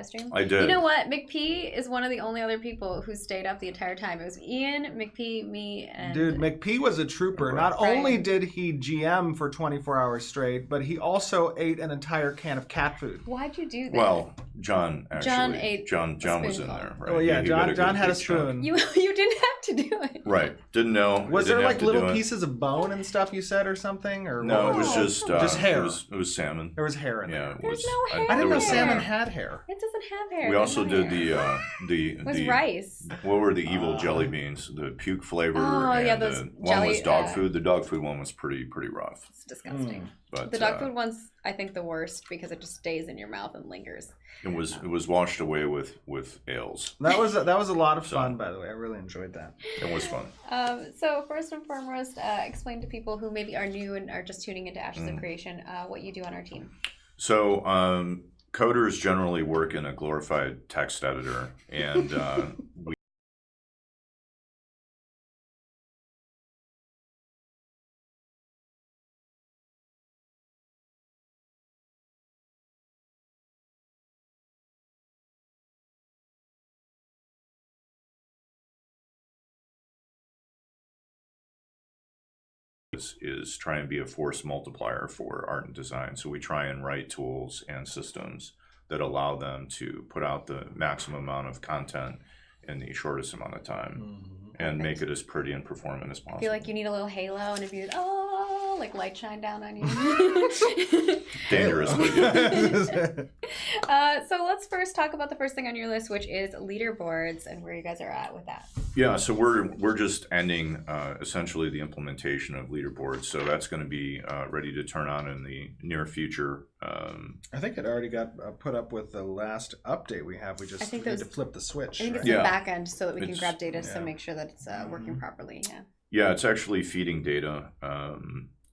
[SPEAKER 1] stream?
[SPEAKER 5] I did.
[SPEAKER 1] You know what? McP is one of the only other people who stayed up the entire time. It was Ian, McP, me, and
[SPEAKER 2] Dude, McP was a trooper. Not
[SPEAKER 1] Brian.
[SPEAKER 2] only did he GM for 24 hours straight, but he also ate an entire can of cat food.
[SPEAKER 1] Why'd you do that?
[SPEAKER 5] Well, John actually.
[SPEAKER 1] John ate
[SPEAKER 5] John
[SPEAKER 1] a
[SPEAKER 5] was in
[SPEAKER 1] spoonful.
[SPEAKER 5] there, right?
[SPEAKER 2] Oh yeah,
[SPEAKER 5] He got
[SPEAKER 2] John
[SPEAKER 5] good
[SPEAKER 2] had a
[SPEAKER 5] big chunk.
[SPEAKER 2] spoon.
[SPEAKER 1] you didn't have to do it.
[SPEAKER 5] Right. Didn't know.
[SPEAKER 2] Was
[SPEAKER 5] I
[SPEAKER 2] there
[SPEAKER 5] didn't have
[SPEAKER 2] like
[SPEAKER 5] to
[SPEAKER 2] little
[SPEAKER 5] do it.
[SPEAKER 2] pieces of bone and stuff you said or something? Or
[SPEAKER 5] No,
[SPEAKER 2] what
[SPEAKER 5] it was just
[SPEAKER 2] hair.
[SPEAKER 5] It was salmon.
[SPEAKER 2] There was hair in
[SPEAKER 5] Yeah,
[SPEAKER 2] there.
[SPEAKER 5] it
[SPEAKER 1] There's
[SPEAKER 5] was.
[SPEAKER 1] no hair
[SPEAKER 2] I didn't
[SPEAKER 5] there
[SPEAKER 2] know
[SPEAKER 5] was
[SPEAKER 2] salmon
[SPEAKER 5] no hair.
[SPEAKER 2] had hair.
[SPEAKER 1] It doesn't have hair.
[SPEAKER 5] We
[SPEAKER 1] There's
[SPEAKER 5] also
[SPEAKER 1] no
[SPEAKER 5] did
[SPEAKER 1] hair.
[SPEAKER 5] the
[SPEAKER 1] It was
[SPEAKER 5] the
[SPEAKER 1] rice.
[SPEAKER 5] what were the evil jelly beans? The puke flavor.
[SPEAKER 1] Oh,
[SPEAKER 5] and
[SPEAKER 1] yeah, those
[SPEAKER 5] one
[SPEAKER 1] jelly,
[SPEAKER 5] was dog food. The dog food one was pretty rough.
[SPEAKER 1] It's disgusting.
[SPEAKER 5] But
[SPEAKER 1] The dog food one's, I think, the worst because it just stays in your mouth and lingers.
[SPEAKER 5] it was washed away with ales.
[SPEAKER 2] That was a lot of
[SPEAKER 5] So-
[SPEAKER 2] fun, by the way. I really enjoyed that.
[SPEAKER 5] It was fun.
[SPEAKER 1] So first and foremost, explain to people who maybe are new and are just tuning into Ashes of Creation what you do on our team.
[SPEAKER 5] So coders generally work in a glorified text editor, and we is try and be a force multiplier for art and design. So we try and write tools and systems that allow them to put out the maximum amount of content in the shortest amount of time and make it as pretty and performant as
[SPEAKER 1] I
[SPEAKER 5] possible.
[SPEAKER 1] feel like you need a little halo and it'd be like light shine down on you.
[SPEAKER 5] Dangerously good.
[SPEAKER 1] So let's first talk about the first thing on your list, which is leaderboards and where you guys are at with that.
[SPEAKER 5] Yeah, so we're just ending essentially the implementation of leaderboards. So that's going to be ready to turn on in the near future.
[SPEAKER 2] I think it already got put up with the last update we have. We just need to flip the switch.
[SPEAKER 1] I think
[SPEAKER 2] right?
[SPEAKER 1] it's the back end so that we can grab data to make sure that it's working properly. Yeah.
[SPEAKER 5] Yeah, it's actually feeding data,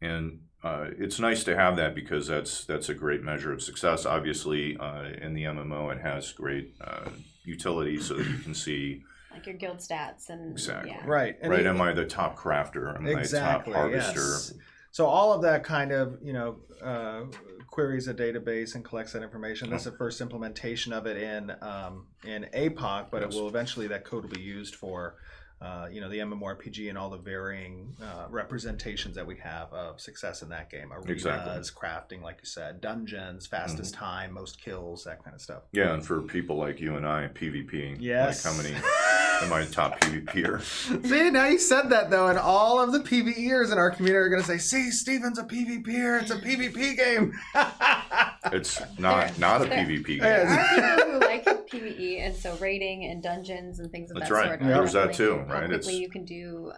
[SPEAKER 5] and it's nice to have that because that's a great measure of success. Obviously, in the MMO, it has great utility so that you can see
[SPEAKER 1] like your guild stats and
[SPEAKER 5] exactly
[SPEAKER 2] right. And
[SPEAKER 5] right. Am I the top crafter? Am I the top harvester?
[SPEAKER 2] Yes. So all of that kind of queries a database and collects that information. This is the first implementation of it in APOC, but it will eventually that code will be used for. The MMORPG and all the varying representations that we have of success in that game. Arenas, crafting, like you said, dungeons, fastest time, most kills, that kind of stuff.
[SPEAKER 5] Yeah, and for people like you and I, PvP.
[SPEAKER 2] Yes.
[SPEAKER 5] Like how many am I a top PvPer?
[SPEAKER 2] See, now you said that, though, and all of the PvEers in our community are going to say, see, Steven's a PvPer. It's a PvP game.
[SPEAKER 5] It's not a PvP game.
[SPEAKER 1] There are people who like PvE, and so raiding and dungeons and things of
[SPEAKER 5] That's
[SPEAKER 1] that
[SPEAKER 5] right.
[SPEAKER 1] sort.
[SPEAKER 5] There's that too,
[SPEAKER 1] How
[SPEAKER 5] right?
[SPEAKER 1] quickly you can do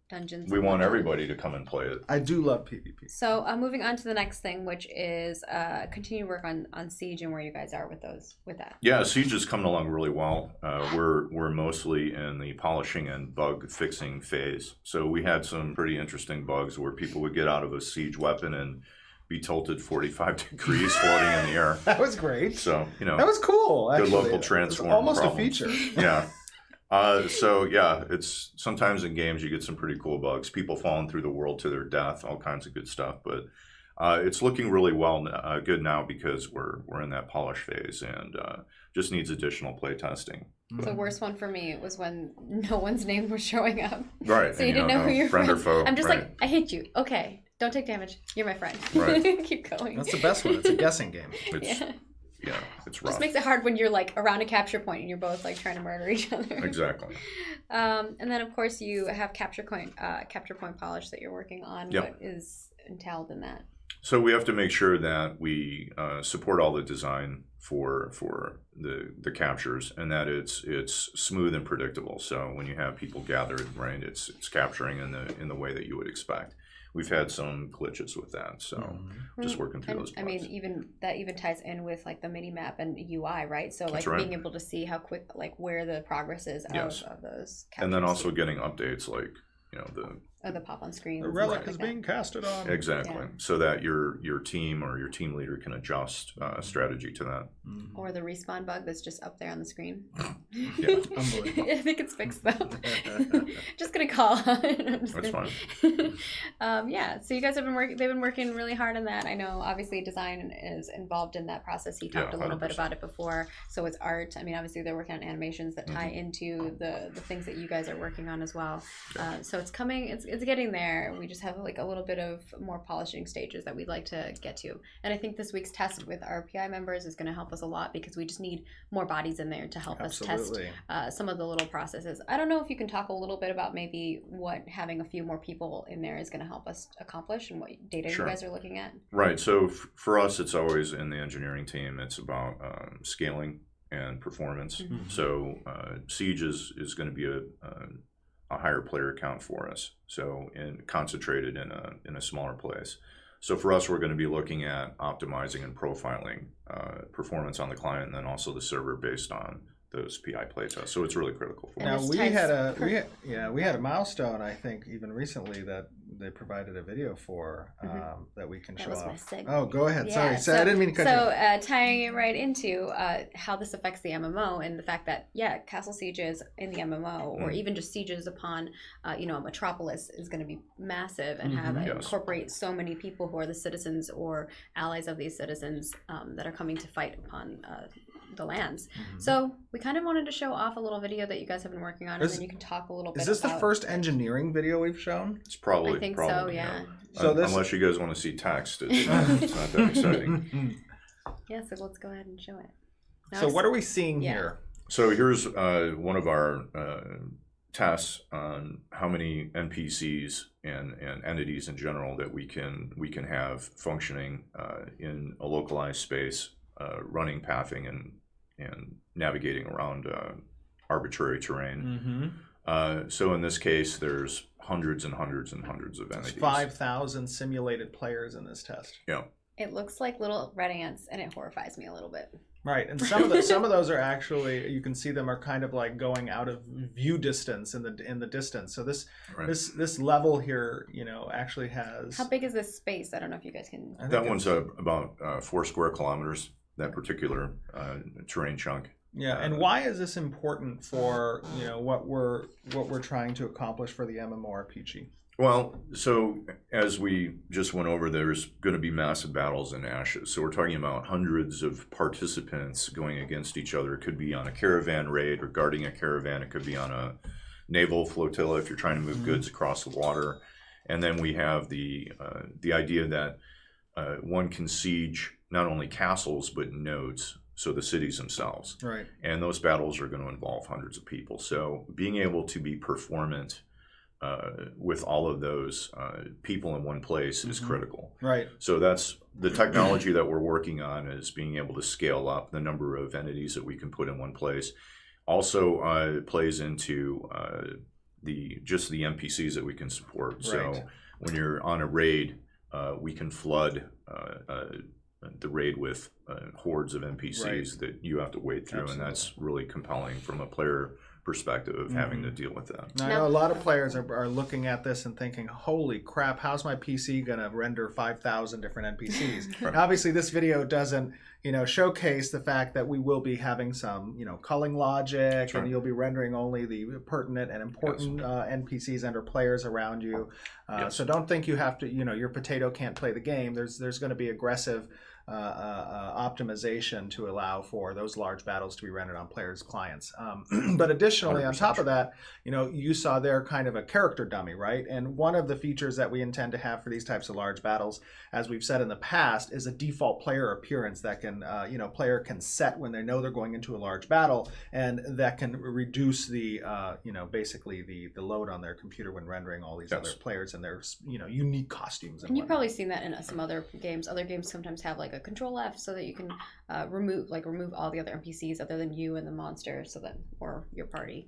[SPEAKER 1] dungeons.
[SPEAKER 5] We want everybody to come and play it.
[SPEAKER 2] I do love PvP.
[SPEAKER 1] So moving on to the next thing, which is continue work on Siege and where you guys are with that.
[SPEAKER 5] Yeah, Siege is coming along really well. We're mostly in the polishing and bug fixing phase. So we had some pretty interesting bugs where people would get out of a Siege weapon and be tilted 45 degrees floating in the air.
[SPEAKER 2] That was great.
[SPEAKER 5] So,
[SPEAKER 2] that was cool.
[SPEAKER 5] Good
[SPEAKER 2] Actually.
[SPEAKER 5] local transform.
[SPEAKER 2] Almost
[SPEAKER 5] problems.
[SPEAKER 2] a feature.
[SPEAKER 5] Yeah. It's sometimes in games you get some pretty cool bugs. People falling through the world to their death, all kinds of good stuff. But it's looking really good now because we're in that polish phase and just needs additional play testing.
[SPEAKER 1] The worst one for me was when no one's name was showing up.
[SPEAKER 5] Right.
[SPEAKER 1] So you didn't know who your
[SPEAKER 5] friend or foe.
[SPEAKER 1] I'm just
[SPEAKER 5] right.
[SPEAKER 1] like, I hate you. Okay, don't take damage. You're my friend.
[SPEAKER 5] Right.
[SPEAKER 1] Keep going.
[SPEAKER 2] That's the best one. It's a guessing game.
[SPEAKER 5] Yeah, it's rough.
[SPEAKER 1] Just makes it hard when you're like around a capture point and you're both like trying to murder each other.
[SPEAKER 5] Exactly.
[SPEAKER 1] And then of course you have capture point polish that you're working on.
[SPEAKER 5] Yep.
[SPEAKER 1] What is entailed in that?
[SPEAKER 5] So we have to make sure that we support all the design for the captures and that it's smooth and predictable. So when you have people gathered, right, it's capturing in the way that you would expect. We've had some glitches with that, so just working through those bugs.
[SPEAKER 1] I mean, even ties in with like the mini map and UI, right? So like being able to see how quick, like where the progress is of those captures.
[SPEAKER 5] And then also getting updates like
[SPEAKER 1] the pop on screen.
[SPEAKER 2] The relic is being casted on.
[SPEAKER 5] Exactly, so that your team or your team leader can adjust strategy to that.
[SPEAKER 1] Or the respawn bug that's just up there on the screen.
[SPEAKER 2] Yeah, unbelievable.
[SPEAKER 1] I think it's fixed though. Just gonna call.
[SPEAKER 5] That's fine.
[SPEAKER 1] So you guys have been they've been working really hard on that. I know obviously design is involved in that process. He talked a little bit about it before. So it's art. I mean, obviously they're working on animations that tie into the things that you guys are working on as well. So it's coming. It's getting there. We just have like a little bit of more polishing stages that we'd like to get to. And I think this week's test with our PI members is going to help us a lot because we just need more bodies in there to help us test some of the little processes. I don't know if you can talk a little bit about maybe what having a few more people in there is going to help us accomplish and what data you guys are looking at.
[SPEAKER 5] Right. So for us, it's always in the engineering team. It's about scaling and performance. So Siege is going to be a higher player count for us, so concentrated in a smaller place. So for us, we're going to be looking at optimizing and profiling performance on the client, and then also the server based on those PI playtests. So it's really critical for us.
[SPEAKER 2] Now we had a milestone, I think, even recently that they provided a video for that we can show off. Oh, go ahead.
[SPEAKER 1] Yeah,
[SPEAKER 2] Sorry, I didn't mean to cut you.
[SPEAKER 1] Tying it right into how this affects the MMO and the fact that Castle Sieges in the MMO or even just sieges upon a metropolis is going to be massive and incorporate so many people who are the citizens or allies of these citizens that are coming to fight upon the lands. So we kind of wanted to show off a little video that you guys have been working on, and then you can talk a little bit.
[SPEAKER 2] Is this the first engineering video we've shown?
[SPEAKER 5] It's probably.
[SPEAKER 1] I think so. Yeah.
[SPEAKER 5] So unless you guys want to see text, it's not that exciting.
[SPEAKER 1] Yeah. So let's go ahead and show it.
[SPEAKER 2] So what are we seeing here?
[SPEAKER 5] So here's one of our tests on how many NPCs and entities in general that we can have functioning in a localized space, running, pathing, and navigating around arbitrary terrain. So in this case, there's hundreds and hundreds and hundreds of entities.
[SPEAKER 2] 5,000 simulated players in this test.
[SPEAKER 5] Yeah.
[SPEAKER 1] It looks like little red ants, and it horrifies me a little bit.
[SPEAKER 2] Right, and some of those are actually, you can see them are kind of like going out of view distance in the distance. So this level here, actually has.
[SPEAKER 1] How big is this space? I don't know if you guys can.
[SPEAKER 5] That one's about 4 square kilometers. That particular terrain chunk.
[SPEAKER 2] Yeah, and why is this important for what we're trying to accomplish for the MMORPG?
[SPEAKER 5] Well, so as we just went over, there's going to be massive battles in Ashes. So we're talking about hundreds of participants going against each other. It could be on a caravan raid or guarding a caravan. It could be on a naval flotilla if you're trying to move goods across the water. And then we have the idea that one can siege not only castles but nodes, so the cities themselves.
[SPEAKER 2] Right.
[SPEAKER 5] And those battles are going to involve hundreds of people. So being able to be performant with all of those people in one place is critical.
[SPEAKER 2] Right.
[SPEAKER 5] So that's the technology that we're working on, is being able to scale up the number of entities that we can put in one place. Also plays into the NPCs that we can support.
[SPEAKER 2] Right.
[SPEAKER 5] So when you're on a raid, we can flood the raid with hordes of NPCs that you have to wade through. Absolutely. And that's really compelling from a player perspective of having to deal with that.
[SPEAKER 2] I know a lot of players are looking at this and thinking, holy crap, how's my PC going to render 5,000 different NPCs? Right. Obviously, this video doesn't showcase the fact that we will be having some culling logic, and you'll be rendering only the pertinent and important NPCs and or players around you. So don't think you have to, your potato can't play the game. There's going to be aggressive optimization to allow for those large battles to be rendered on players' clients. But additionally, on top of that, you saw there kind of a character dummy, right? And one of the features that we intend to have for these types of large battles, as we've said in the past, is a default player appearance that can, player can set when they know they're going into a large battle, and that can reduce the, basically the load on their computer when rendering all these other players and their, unique costumes.
[SPEAKER 1] And you've probably seen that in some other games. Other games sometimes have like a Control F so that you can remove all the other NPCs other than you and the monster, or your party.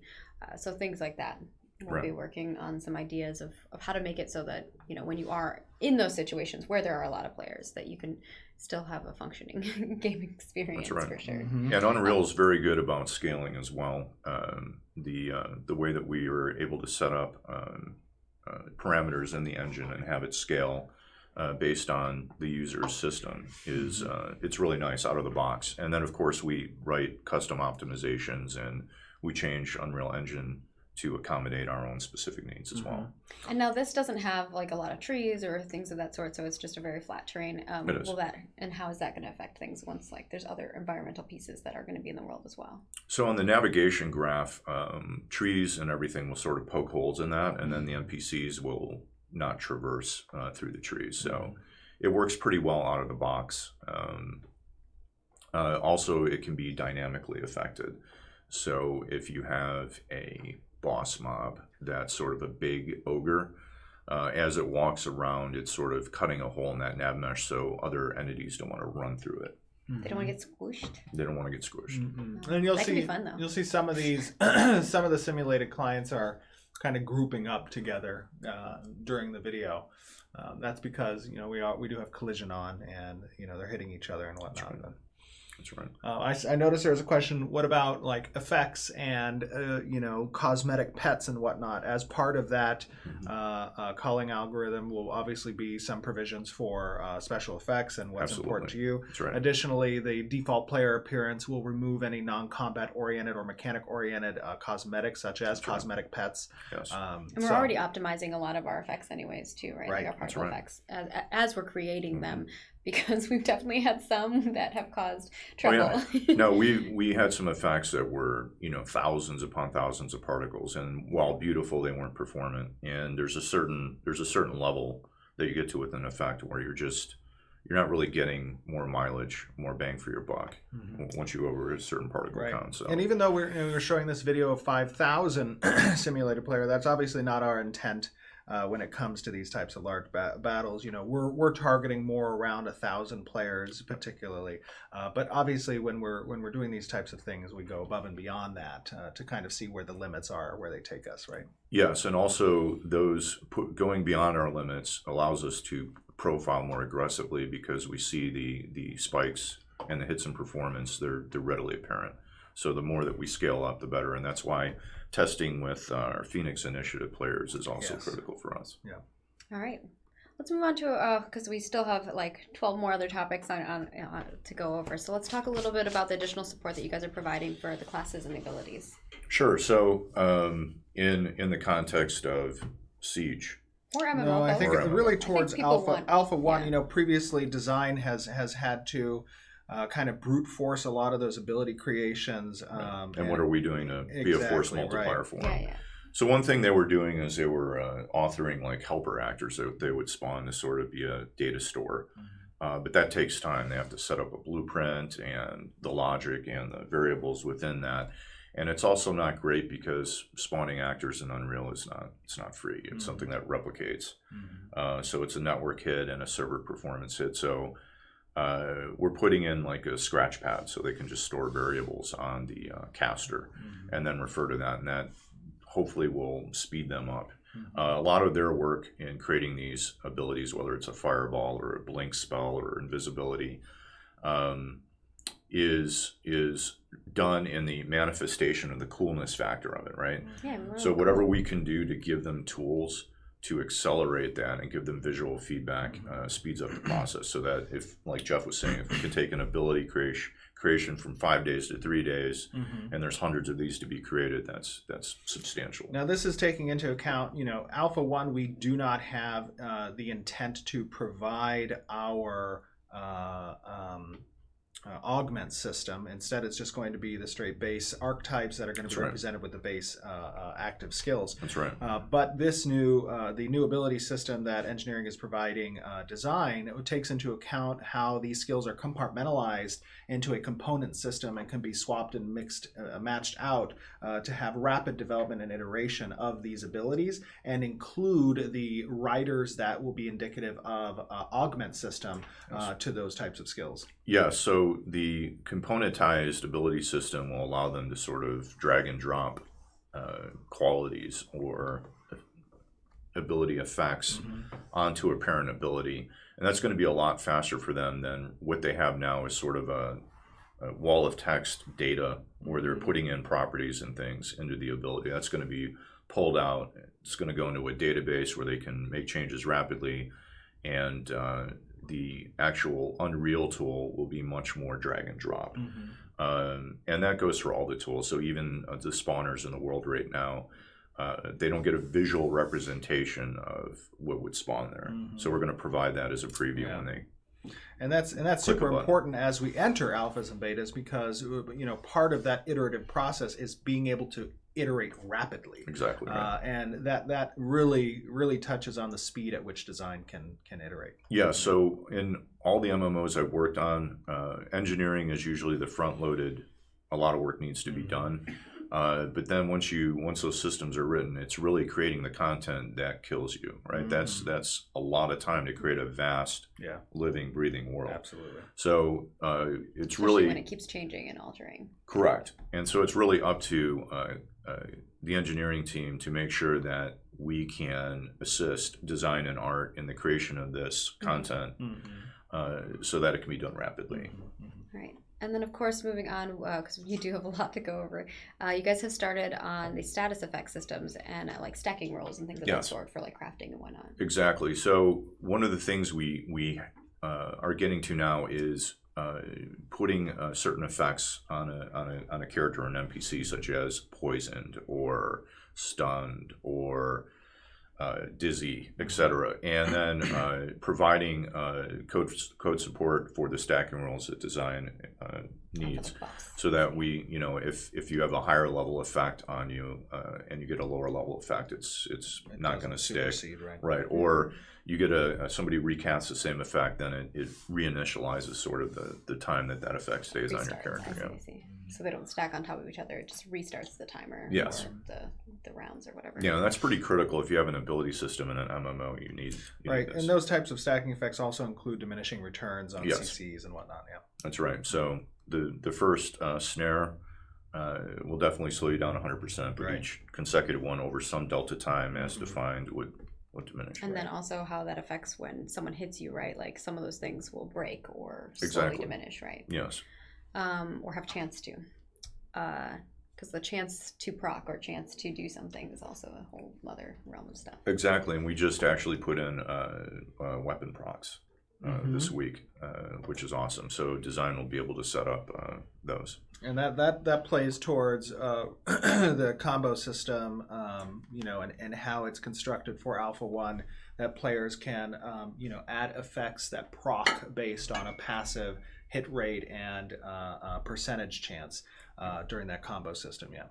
[SPEAKER 1] So things like that. We'll be working on some ideas of how to make it so that when you are in those situations where there are a lot of players, that you can still have a functioning gaming experience. That's right. For sure.
[SPEAKER 5] And Unreal is very good about scaling as well. The way that we are able to set up parameters in the engine and have it scale based on the user's system is it's really nice out of the box. And then of course we write custom optimizations and we change Unreal Engine to accommodate our own specific needs as well.
[SPEAKER 1] And now this doesn't have like a lot of trees or things of that sort, so it's just a very flat terrain.
[SPEAKER 5] It is.
[SPEAKER 1] How is that going to affect things once there's other environmental pieces that are going to be in the world as well?
[SPEAKER 5] So on the navigation graph, trees and everything will sort of poke holes in that, and then the NPCs will not traverse through the trees. So it works pretty well out of the box. Also, it can be dynamically affected. So if you have a boss mob that's sort of a big ogre, as it walks around, it's sort of cutting a hole in that nav mesh so other entities don't want to run through it.
[SPEAKER 1] They don't want to get squished.
[SPEAKER 5] They don't want to get squished.
[SPEAKER 2] And you'll
[SPEAKER 1] that
[SPEAKER 2] see,
[SPEAKER 1] can be fun, though.
[SPEAKER 2] You'll see some of these, some of the simulated clients are kind of grouping up together during the video. That's because we do have collision on, and they're hitting each other and whatnot.
[SPEAKER 5] That's right.
[SPEAKER 2] I noticed there was a question, what about like effects and cosmetic pets and whatnot? As part of that culling algorithm will obviously be some provisions for special effects and what's important to you.
[SPEAKER 5] That's right.
[SPEAKER 2] Additionally, the default player appearance will remove any non-combat oriented or mechanic oriented cosmetics such as cosmetic pets.
[SPEAKER 5] Yes.
[SPEAKER 1] And we're already optimizing a lot of our effects anyways too, right?
[SPEAKER 2] Right.
[SPEAKER 1] Like our particle effects as we're creating them. Because we've definitely had some that have caused trouble.
[SPEAKER 5] Oh, yeah. No, we had some effects that were, thousands upon thousands of particles, and while beautiful, they weren't performant. And there's a certain level that you get to with an effect where you're not really getting more mileage, more bang for your buck once you go over a certain particle count. So.
[SPEAKER 2] And even though we're showing this video of 5,000 simulated player, that's obviously not our intent when it comes to these types of large battles. We're targeting more around 1,000 players particularly. But obviously when we're doing these types of things, we go above and beyond that to kind of see where the limits are, where they take us, right?
[SPEAKER 5] Yes, and also going beyond our limits allows us to profile more aggressively because we see the spikes and the hits in performance, they're readily apparent. So the more that we scale up, the better, and that's why testing with our Phoenix Initiative players is also critical for us.
[SPEAKER 2] Yeah.
[SPEAKER 1] All right. Let's move on to, because we still have like 12 more other topics on to go over. So let's talk a little bit about the additional support that you guys are providing for the classes and the abilities.
[SPEAKER 5] Sure. So in the context of Siege.
[SPEAKER 1] Or MMO.
[SPEAKER 2] No, I think really towards Alpha 1,
[SPEAKER 1] yeah.
[SPEAKER 2] Previously design has had to kind of brute force a lot of those ability creations.
[SPEAKER 5] And what are we doing to be a force multiplier for them?
[SPEAKER 1] Yeah.
[SPEAKER 5] So one thing they were doing is they were authoring like helper actors that they would spawn to sort of be a data store. But that takes time. They have to set up a blueprint and the logic and the variables within that. And it's also not great because spawning actors in Unreal it's not free. It's something that replicates. So it's a network hit and a server performance hit. So we're putting in like a scratch pad so they can just store variables on the caster and then refer to that, and that hopefully will speed them up. A lot of their work in creating these abilities, whether it's a fireball or a blink spell or invisibility, is done in the manifestation of the coolness factor of it, right?
[SPEAKER 1] Yeah,
[SPEAKER 5] so whatever we can do to give them tools to accelerate that and give them visual feedback speeds up the process, so that if, like Jeff was saying, if we can take an ability creation from 5 days to 3 days, and there's hundreds of these to be created, that's substantial.
[SPEAKER 2] Now this is taking into account, Alpha 1, we do not have the intent to provide our augment system. Instead, it's just going to be the straight base archetypes that are going to be represented with the base active skills.
[SPEAKER 5] That's right.
[SPEAKER 2] But this the new ability system that engineering is providing design, it takes into account how these skills are compartmentalized into a component system and can be swapped and matched out to have rapid development and iteration of these abilities, and include the riders that will be indicative of augment system to those types of skills.
[SPEAKER 5] Yeah, so the componentized ability system will allow them to sort of drag and drop qualities or ability effects onto a parent ability. And that's going to be a lot faster for them than what they have now is sort of a wall of text data where they're putting in properties and things into the ability. That's going to be pulled out. It's going to go into a database where they can make changes rapidly, and the actual Unreal tool will be much more drag and drop. And that goes for all the tools. So even the spawners in the world right now, they don't get a visual representation of what would spawn there. So we're going to provide that as a preview when they.
[SPEAKER 2] And that's super important as we enter alphas and betas, because part of that iterative process is being able to iterate rapidly.
[SPEAKER 5] Exactly. Right.
[SPEAKER 2] And that really touches on the speed at which design can iterate.
[SPEAKER 5] Yeah. So in all the MMOs I've worked on, engineering is usually the front-loaded. A lot of work needs to be done. But then once those systems are written, it's really creating the content that kills you, right? That's a lot of time to create a vast, living, breathing world.
[SPEAKER 2] Absolutely.
[SPEAKER 5] So it's
[SPEAKER 1] Especially
[SPEAKER 5] really
[SPEAKER 1] when it keeps changing and altering.
[SPEAKER 5] correct, and so it's really up to the engineering team to make sure that we can assist design and art in the creation of this content, so that it can be done rapidly.
[SPEAKER 1] Right. And then, of course, moving on, because you do have a lot to go over, you guys have started on the status effect systems and like stacking rolls and things of that sort for like crafting and whatnot.
[SPEAKER 5] Exactly. So one of the things we are getting to now is putting certain effects on a character or an NPC, such as poisoned or stunned or Dizzy, etc., and then providing code support for the stacking rules that design needs, so that we, if you have a higher level effect on you and you get a lower level effect, it's not going to stick, right? Or you get somebody recasts the same effect, then it reinitializes sort of the time that effect stays on your character.
[SPEAKER 1] I see. So they don't stack on top of each other. It just restarts the timer.
[SPEAKER 5] Yes.
[SPEAKER 1] Or the rounds or whatever.
[SPEAKER 5] Yeah, that's pretty critical. If you have an ability system in an MMO, you need
[SPEAKER 2] right.
[SPEAKER 5] this.
[SPEAKER 2] And those types of stacking effects also include diminishing returns on
[SPEAKER 5] Yes.
[SPEAKER 2] CCs and whatnot. Yeah.
[SPEAKER 5] That's right. So the first snare will definitely slow you down 100%, but each consecutive one over some delta time as defined would diminish.
[SPEAKER 1] And then also how that affects when someone hits you, right? Like some of those things will break or slowly diminish, right?
[SPEAKER 5] Yes.
[SPEAKER 1] Or have chance to. Because the chance to proc or chance to do something is also a whole other realm of stuff.
[SPEAKER 5] Exactly. And we just actually put in weapon procs this week, which is awesome. So design will be able to set up those.
[SPEAKER 2] And that plays towards the combo system, and how it's constructed for Alpha 1, that players can, add effects that proc based on a passive hit rate and percentage chance during that combo system, yeah.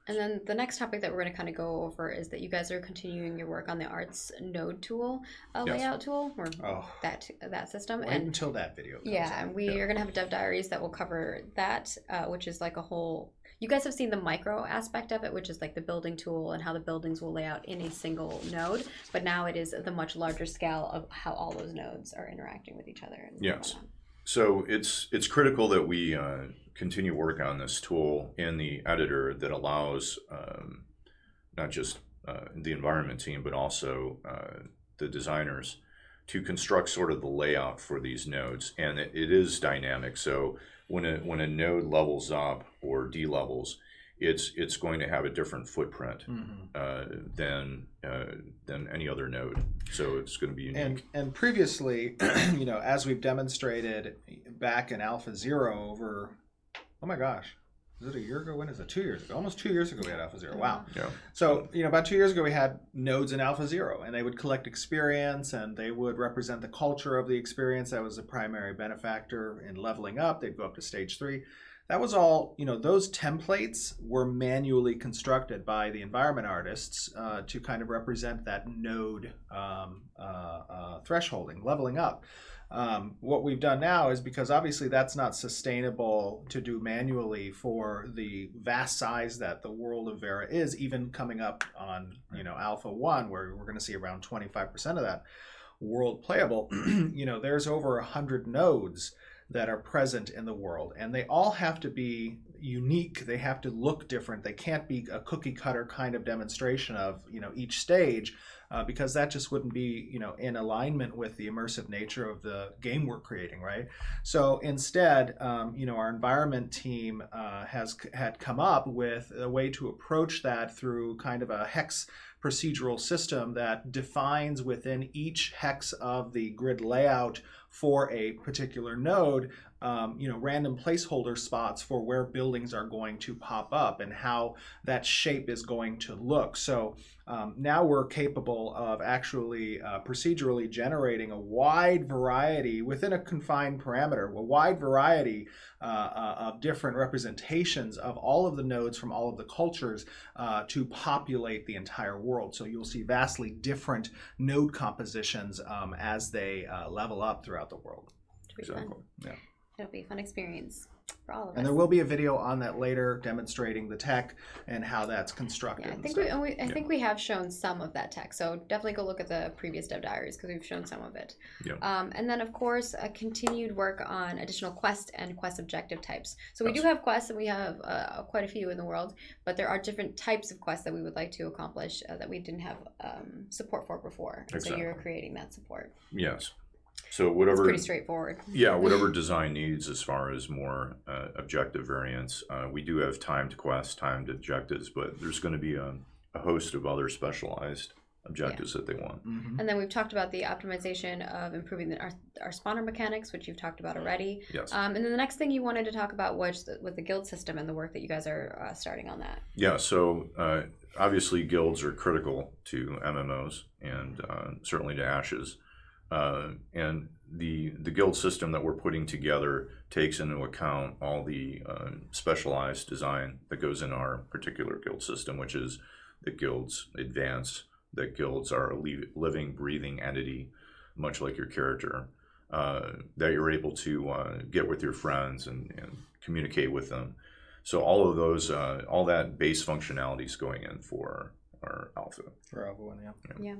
[SPEAKER 1] And then the next topic that we're going to kind of go over is that you guys are continuing your work on the arts node tool, layout tool, or that system.
[SPEAKER 2] Wait until that video comes out.
[SPEAKER 1] And we are going to have dev diaries that will cover that, which is like a whole... You guys have seen the micro aspect of it, which is like the building tool and how the buildings will lay out in a single node. But now it is the much larger scale of how all those nodes are interacting with each other.
[SPEAKER 5] Yes. So it's critical that we continue work on this tool in the editor that allows not just the environment team, but also the designers to construct sort of the layout for these nodes. And it is dynamic. So when a node levels up or de-levels, it's going to have a different footprint than any other node. So it's going to be unique.
[SPEAKER 2] And previously, as we've demonstrated back in Alpha 0 over, oh my gosh, is it a year ago? When is it? 2 years ago. Almost 2 years ago we had Alpha 0. Wow.
[SPEAKER 5] Yeah.
[SPEAKER 2] So, about 2 years ago we had nodes in Alpha 0, and they would collect experience, and they would represent the culture of the experience. That was a primary benefactor in leveling up. They'd go up to stage 3. That was all, those templates were manually constructed by the environment artists to kind of represent that node thresholding, leveling up. What we've done now is, because obviously that's not sustainable to do manually for the vast size that the world of Vera is, even coming up on, Alpha 1, where we're going to see around 25% of that world playable. There's over 100 nodes that are present in the world, and they all have to be unique. They have to look different. They can't be a cookie cutter kind of demonstration of each stage, because that just wouldn't be in alignment with the immersive nature of the game we're creating, right? So instead, our environment team had come up with a way to approach that through kind of a hex procedural system that defines within each hex of the grid layout for a particular node, random placeholder spots for where buildings are going to pop up and how that shape is going to look. So now we're capable of actually procedurally generating a wide variety within a confined parameter, a wide variety of different representations of all of the nodes from all of the cultures to populate the entire world. So you'll see vastly different node compositions as they level up throughout the world.
[SPEAKER 1] Exactly. Yeah. It'll be a fun experience for all of us.
[SPEAKER 2] And there will be a video on that later demonstrating the tech and how that's constructed.
[SPEAKER 1] Yeah, I think we have shown some of that tech. So definitely go look at the previous dev diaries because we've shown some of it. Yeah. And then of course, continued work on additional quest and quest objective types. So we do have quests, and we have quite a few in the world, but there are different types of quests that we would like to accomplish that we didn't have support for before. Exactly. So you're creating that support.
[SPEAKER 5] Yes. So whatever,
[SPEAKER 1] it's pretty straightforward.
[SPEAKER 5] Yeah, whatever design needs as far as more objective variants. We do have timed quests, timed objectives, but there's going to be a host of other specialized objectives that they want.
[SPEAKER 2] Mm-hmm.
[SPEAKER 1] And then we've talked about the optimization of improving our spawner mechanics, which you've talked about already.
[SPEAKER 5] Yes.
[SPEAKER 1] And then the next thing you wanted to talk about was the guild system and the work that you guys are starting on that.
[SPEAKER 5] Yeah, so obviously guilds are critical to MMOs and certainly to Ashes. And the guild system that we're putting together takes into account all the specialized design that goes in our particular guild system, which is that guilds advance, that guilds are a living, breathing entity, much like your character, that you're able to get with your friends and communicate with them. So all of those, all that base functionality is going in for our alpha.
[SPEAKER 2] For Alpha 1,
[SPEAKER 1] Yeah.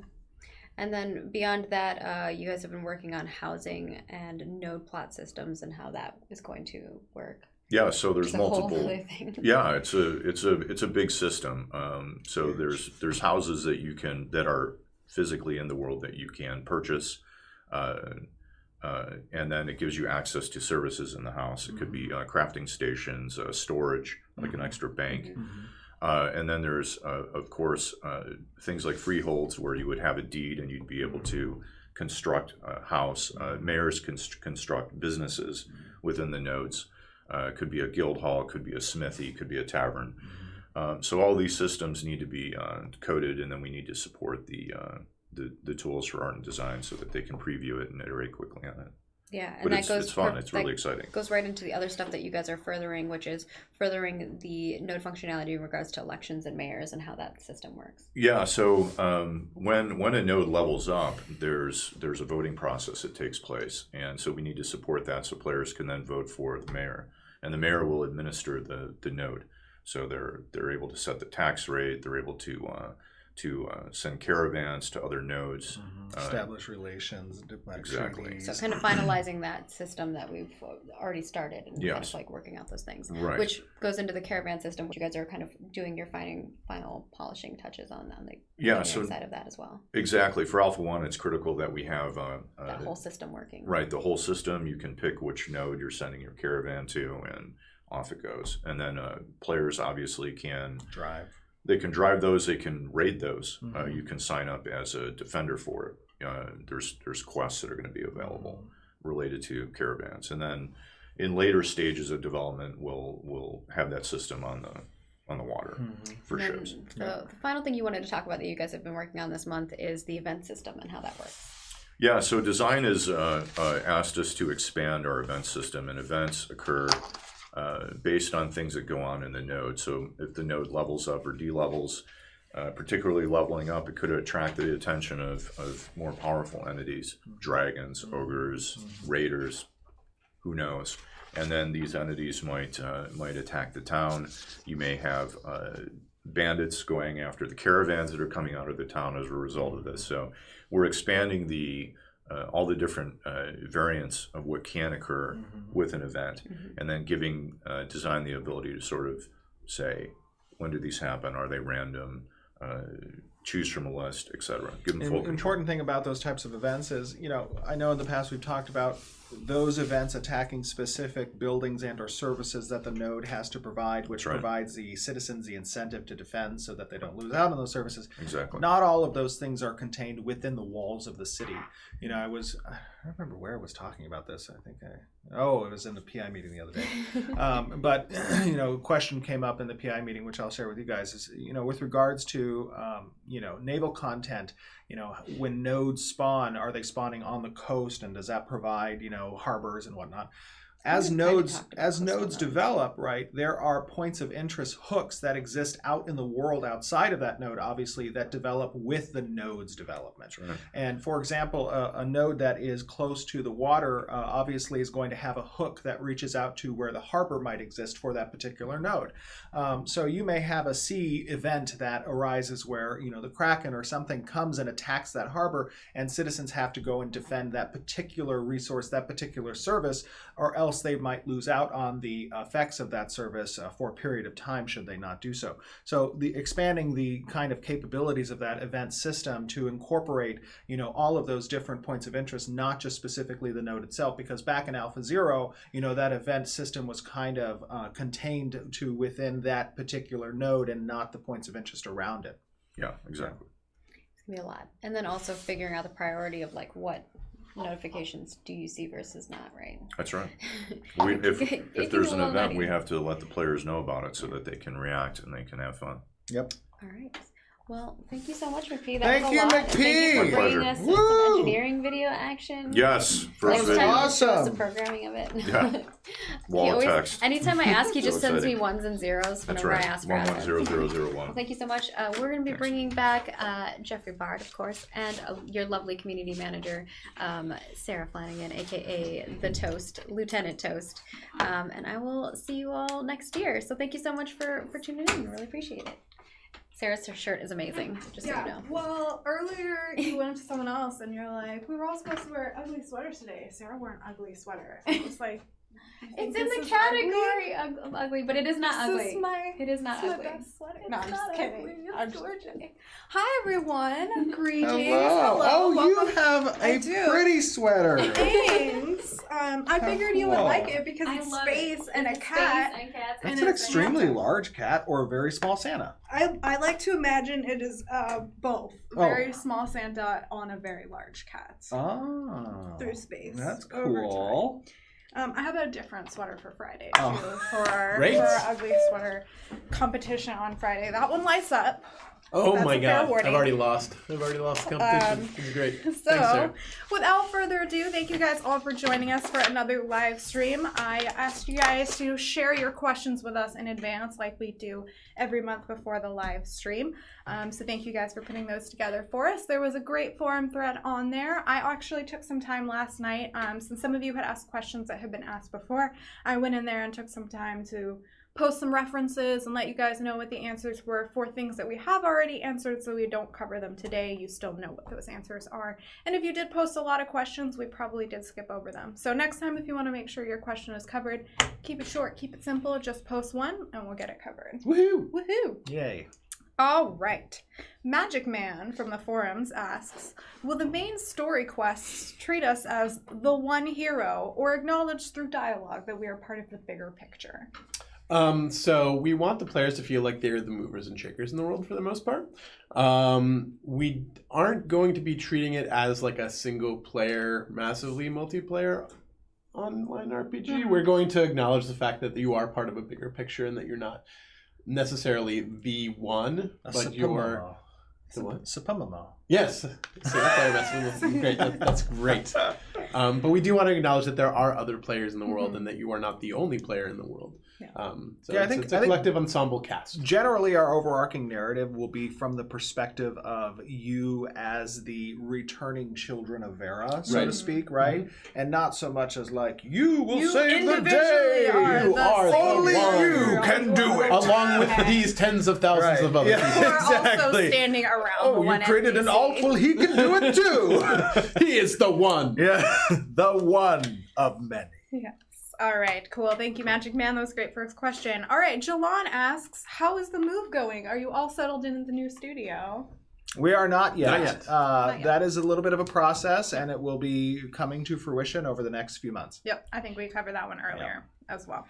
[SPEAKER 1] And then beyond that, you guys have been working on housing and node plot systems and how that is going to work.
[SPEAKER 5] Yeah, so there's
[SPEAKER 1] It's a whole
[SPEAKER 5] multiple.
[SPEAKER 1] other thing.
[SPEAKER 5] Yeah, it's a big system. So there's houses that are physically in the world that you can purchase, and then it gives you access to services in the house. It could be crafting stations, storage, like an extra bank. And then there's, of course, things like freeholds where you would have a deed and you'd be able to construct a house. Mayors can construct businesses within the nodes. It could be a guild hall, it could be a smithy, it could be a tavern. So all these systems need to be coded, and then we need to support the tools for art and design so that they can preview it and iterate quickly on it.
[SPEAKER 1] Yeah, and
[SPEAKER 5] But
[SPEAKER 1] that goes.
[SPEAKER 5] it's fun. It's really exciting.
[SPEAKER 1] Goes right into the other stuff that you guys are furthering, which is furthering the node functionality in regards to elections and mayors and how that system works.
[SPEAKER 5] Yeah. So when a node levels up, there's a voting process that takes place, and so we need to support that so players can then vote for the mayor, and the mayor will administer the node. So they're able to set the tax rate. They're able to send caravans to other nodes,
[SPEAKER 2] establish relations,
[SPEAKER 5] exactly.
[SPEAKER 2] treaties.
[SPEAKER 1] So kind of finalizing that system that we've already started and kind
[SPEAKER 5] Yes.
[SPEAKER 1] of like working out those things,
[SPEAKER 5] Right.
[SPEAKER 1] which goes into the caravan system, which you guys are kind of doing your final polishing touches on the engineering side of that as well.
[SPEAKER 5] Exactly. For Alpha 1, it's critical that we have
[SPEAKER 1] That whole system working.
[SPEAKER 5] right, the whole system. You can pick which node you're sending your caravan to, and off it goes. And then players obviously can
[SPEAKER 2] drive.
[SPEAKER 5] They can drive those. They can raid those. You can sign up as a defender for it. There's quests that are going to be available related to caravans, and then in later stages of development, we'll have that system on the water for
[SPEAKER 1] And then
[SPEAKER 5] ships.
[SPEAKER 1] the final thing you wanted to talk about that you guys have been working on this month is the event system and how that works.
[SPEAKER 5] Yeah. So design has asked us to expand our event system, and events occur based on things that go on in the node. So if the node levels up or de-levels, particularly leveling up, it could attract the attention of more powerful entities, dragons, ogres, raiders, who knows. And then these entities might attack the town. You may have bandits going after the caravans that are coming out of the town as a result of this. So we're expanding all the different variants of what can occur with an event, and then giving design the ability to sort of say, when do these happen? Are they random? Choose from a list, etc. Give them full control.
[SPEAKER 2] Important thing about those types of events is, I know in the past we've talked about those events attacking specific buildings and or services that the node has to provide, which provides the citizens the incentive to defend so that they don't lose out on those services.
[SPEAKER 5] Exactly.
[SPEAKER 2] Not all of those things are contained within the walls of the city. I don't remember where I was talking about this. It was in the PI meeting the other day. But a question came up in the PI meeting, which I'll share with you guys, is with regards to naval content. When nodes spawn, are they spawning on the coast, and does that provide harbors and whatnot? As nodes develop, right, there are points of interest hooks that exist out in the world outside of that node, obviously, that develop with the node's development.
[SPEAKER 5] Right.
[SPEAKER 2] And for example, a node that is close to the water obviously is going to have a hook that reaches out to where the harbor might exist for that particular node. So you may have a sea event that arises where the Kraken or something comes and attacks that harbor, and citizens have to go and defend that particular resource, that particular service, or else they might lose out on the effects of that service for a period of time should they not do so. So expanding the kind of capabilities of that event system to incorporate all of those different points of interest, not just specifically the node itself, because back in Alpha 0, that event system was kind of contained to within that particular node and not the points of interest around it.
[SPEAKER 5] Yeah, exactly.
[SPEAKER 1] It's gonna be a lot. And then also figuring out the priority of like what notifications do you see versus not, right?
[SPEAKER 5] That's right. If there's an event, we have to let the players know about it so that they can react and they can have fun.
[SPEAKER 2] Yep.
[SPEAKER 1] All right. Well, thank you so much, McPhee.
[SPEAKER 2] Thank
[SPEAKER 1] was a
[SPEAKER 2] you,
[SPEAKER 1] lot.
[SPEAKER 2] McPhee.
[SPEAKER 1] Thank you for bringing
[SPEAKER 5] Pleasure.
[SPEAKER 1] us
[SPEAKER 2] Woo.
[SPEAKER 1] some engineering video action.
[SPEAKER 5] Yes, first
[SPEAKER 1] Next
[SPEAKER 5] video.
[SPEAKER 1] time, show us the
[SPEAKER 2] Awesome.
[SPEAKER 1] programming of it.
[SPEAKER 5] Yeah. Wall
[SPEAKER 1] He
[SPEAKER 5] of
[SPEAKER 1] always-
[SPEAKER 5] text.
[SPEAKER 1] Anytime I ask, he just
[SPEAKER 5] So
[SPEAKER 1] sends me
[SPEAKER 5] exciting.
[SPEAKER 1] ones and zeros
[SPEAKER 5] That's
[SPEAKER 1] whenever
[SPEAKER 5] right.
[SPEAKER 1] I ask for assets.
[SPEAKER 5] 110001.
[SPEAKER 1] Well, thank you so much. We're going to be
[SPEAKER 5] Thanks.
[SPEAKER 1] bringing back Jeffrey Bard, of course, and your lovely community manager, Sarah Flanagan, aka the Toast, Lieutenant Toast. And I will see you all next year. So thank you so much for tuning in. I really appreciate it. Sarah's shirt is amazing, just so you know.
[SPEAKER 6] Well, earlier you went up to someone else and you're like, we were all supposed to wear ugly sweaters today. Sarah wore an ugly sweater. And it was like,
[SPEAKER 1] It's in the category of ugly, but it is not
[SPEAKER 6] This
[SPEAKER 1] ugly.
[SPEAKER 6] is my
[SPEAKER 1] It is not
[SPEAKER 6] my
[SPEAKER 1] ugly.
[SPEAKER 6] best sweater.
[SPEAKER 1] It's
[SPEAKER 6] No, I'm just
[SPEAKER 1] not
[SPEAKER 6] kidding.
[SPEAKER 1] ugly. It's
[SPEAKER 6] I'm just
[SPEAKER 1] gorgeous.
[SPEAKER 6] kidding. Hi everyone. Greetings.
[SPEAKER 2] Hello. Oh,
[SPEAKER 6] Welcome.
[SPEAKER 2] you have
[SPEAKER 6] I
[SPEAKER 2] a
[SPEAKER 6] do.
[SPEAKER 2] pretty sweater.
[SPEAKER 6] Thanks. I figured you would
[SPEAKER 2] cool.
[SPEAKER 6] like it because
[SPEAKER 1] I
[SPEAKER 6] it's
[SPEAKER 1] love
[SPEAKER 6] space
[SPEAKER 1] it.
[SPEAKER 6] and a
[SPEAKER 1] It's
[SPEAKER 6] cat.
[SPEAKER 1] Space and cats.
[SPEAKER 2] That's
[SPEAKER 6] And
[SPEAKER 2] an
[SPEAKER 6] it's
[SPEAKER 2] extremely
[SPEAKER 6] Santa.
[SPEAKER 2] large cat or a very small Santa.
[SPEAKER 6] I like to imagine it is both.
[SPEAKER 2] Oh.
[SPEAKER 6] Very small Santa on a very large cat.
[SPEAKER 2] Oh.
[SPEAKER 6] Through space.
[SPEAKER 2] That's
[SPEAKER 6] over
[SPEAKER 2] cool.
[SPEAKER 6] time. I have a different sweater for Friday
[SPEAKER 2] Oh.
[SPEAKER 6] too, for our
[SPEAKER 3] Great.
[SPEAKER 6] ugly sweater competition on Friday. That one lights up.
[SPEAKER 3] Oh
[SPEAKER 6] That's
[SPEAKER 3] my
[SPEAKER 6] a fair
[SPEAKER 3] god,
[SPEAKER 6] warning.
[SPEAKER 3] I've already lost. I've already lost the competition. This is great. Thanks,
[SPEAKER 6] So,
[SPEAKER 3] Sarah.
[SPEAKER 6] without further ado, thank you guys all for joining us for another live stream. I asked you guys to share your questions with us in advance, like we do every month before the live stream. So thank you guys for putting those together for us. There was a great forum thread on there. I actually took some time last night, since some of you had asked questions that had been asked before. I went in there and took some time to post some references and let you guys know what the answers were for things that we have already answered, so we don't cover them today. You still know what those answers are. And if you did post a lot of questions, we probably did skip over them. So next time, if you want to make sure your question is covered, keep it short, keep it simple, just post one and we'll get it covered.
[SPEAKER 3] Woohoo!
[SPEAKER 6] Woohoo!
[SPEAKER 2] Yay.
[SPEAKER 6] All right. Magic Man from the forums asks, will the main story quests treat us as the one hero or acknowledge through dialogue that we are part of the bigger picture?
[SPEAKER 3] So we want the players to feel like they're the movers and shakers in the world for the most part. We aren't going to be treating it as like a single player, massively multiplayer online RPG.
[SPEAKER 6] Mhm.
[SPEAKER 3] We're going to acknowledge the fact that you are part of a bigger picture and that you're not necessarily the one, but you're the what?
[SPEAKER 2] Sapumamo.
[SPEAKER 3] Yes. Single player massively great. That's great. But we do want to acknowledge that there are other players in the world and that you are not the only player in the world.
[SPEAKER 6] Yeah.
[SPEAKER 3] So
[SPEAKER 2] Yeah, I
[SPEAKER 3] it's,
[SPEAKER 2] think-
[SPEAKER 3] it's a
[SPEAKER 2] I think-
[SPEAKER 3] collective ensemble cast.
[SPEAKER 2] Generally, our overarching narrative will be from the perspective of you as the returning children of Vera, so
[SPEAKER 3] Right.
[SPEAKER 2] to speak, right? And not so much as like, you will
[SPEAKER 6] You
[SPEAKER 2] save the
[SPEAKER 6] individually
[SPEAKER 2] day!
[SPEAKER 6] are
[SPEAKER 3] You
[SPEAKER 6] the
[SPEAKER 3] are the
[SPEAKER 2] Only
[SPEAKER 3] one.
[SPEAKER 2] you can do it!
[SPEAKER 3] Along with these tens of thousands
[SPEAKER 2] Right.
[SPEAKER 3] of other
[SPEAKER 2] Yeah.
[SPEAKER 6] Who are also
[SPEAKER 2] Exactly.
[SPEAKER 6] standing around the
[SPEAKER 2] Oh, you
[SPEAKER 6] one
[SPEAKER 2] created an
[SPEAKER 6] NPC.
[SPEAKER 2] alt? Well, he can do it too!
[SPEAKER 3] people. He is the one.
[SPEAKER 2] Yeah, the one of many.
[SPEAKER 6] Yes. All right, cool. Thank you, Magic Man. That was a great first question. All right, Jalon asks, how is the move going? Are you all settled in the new studio?
[SPEAKER 2] We are not yet.
[SPEAKER 3] Not yet.
[SPEAKER 6] Not yet.
[SPEAKER 2] That is a little bit of a process, and it will be coming to fruition over the next few months.
[SPEAKER 6] Yep, I think we covered that one earlier as well.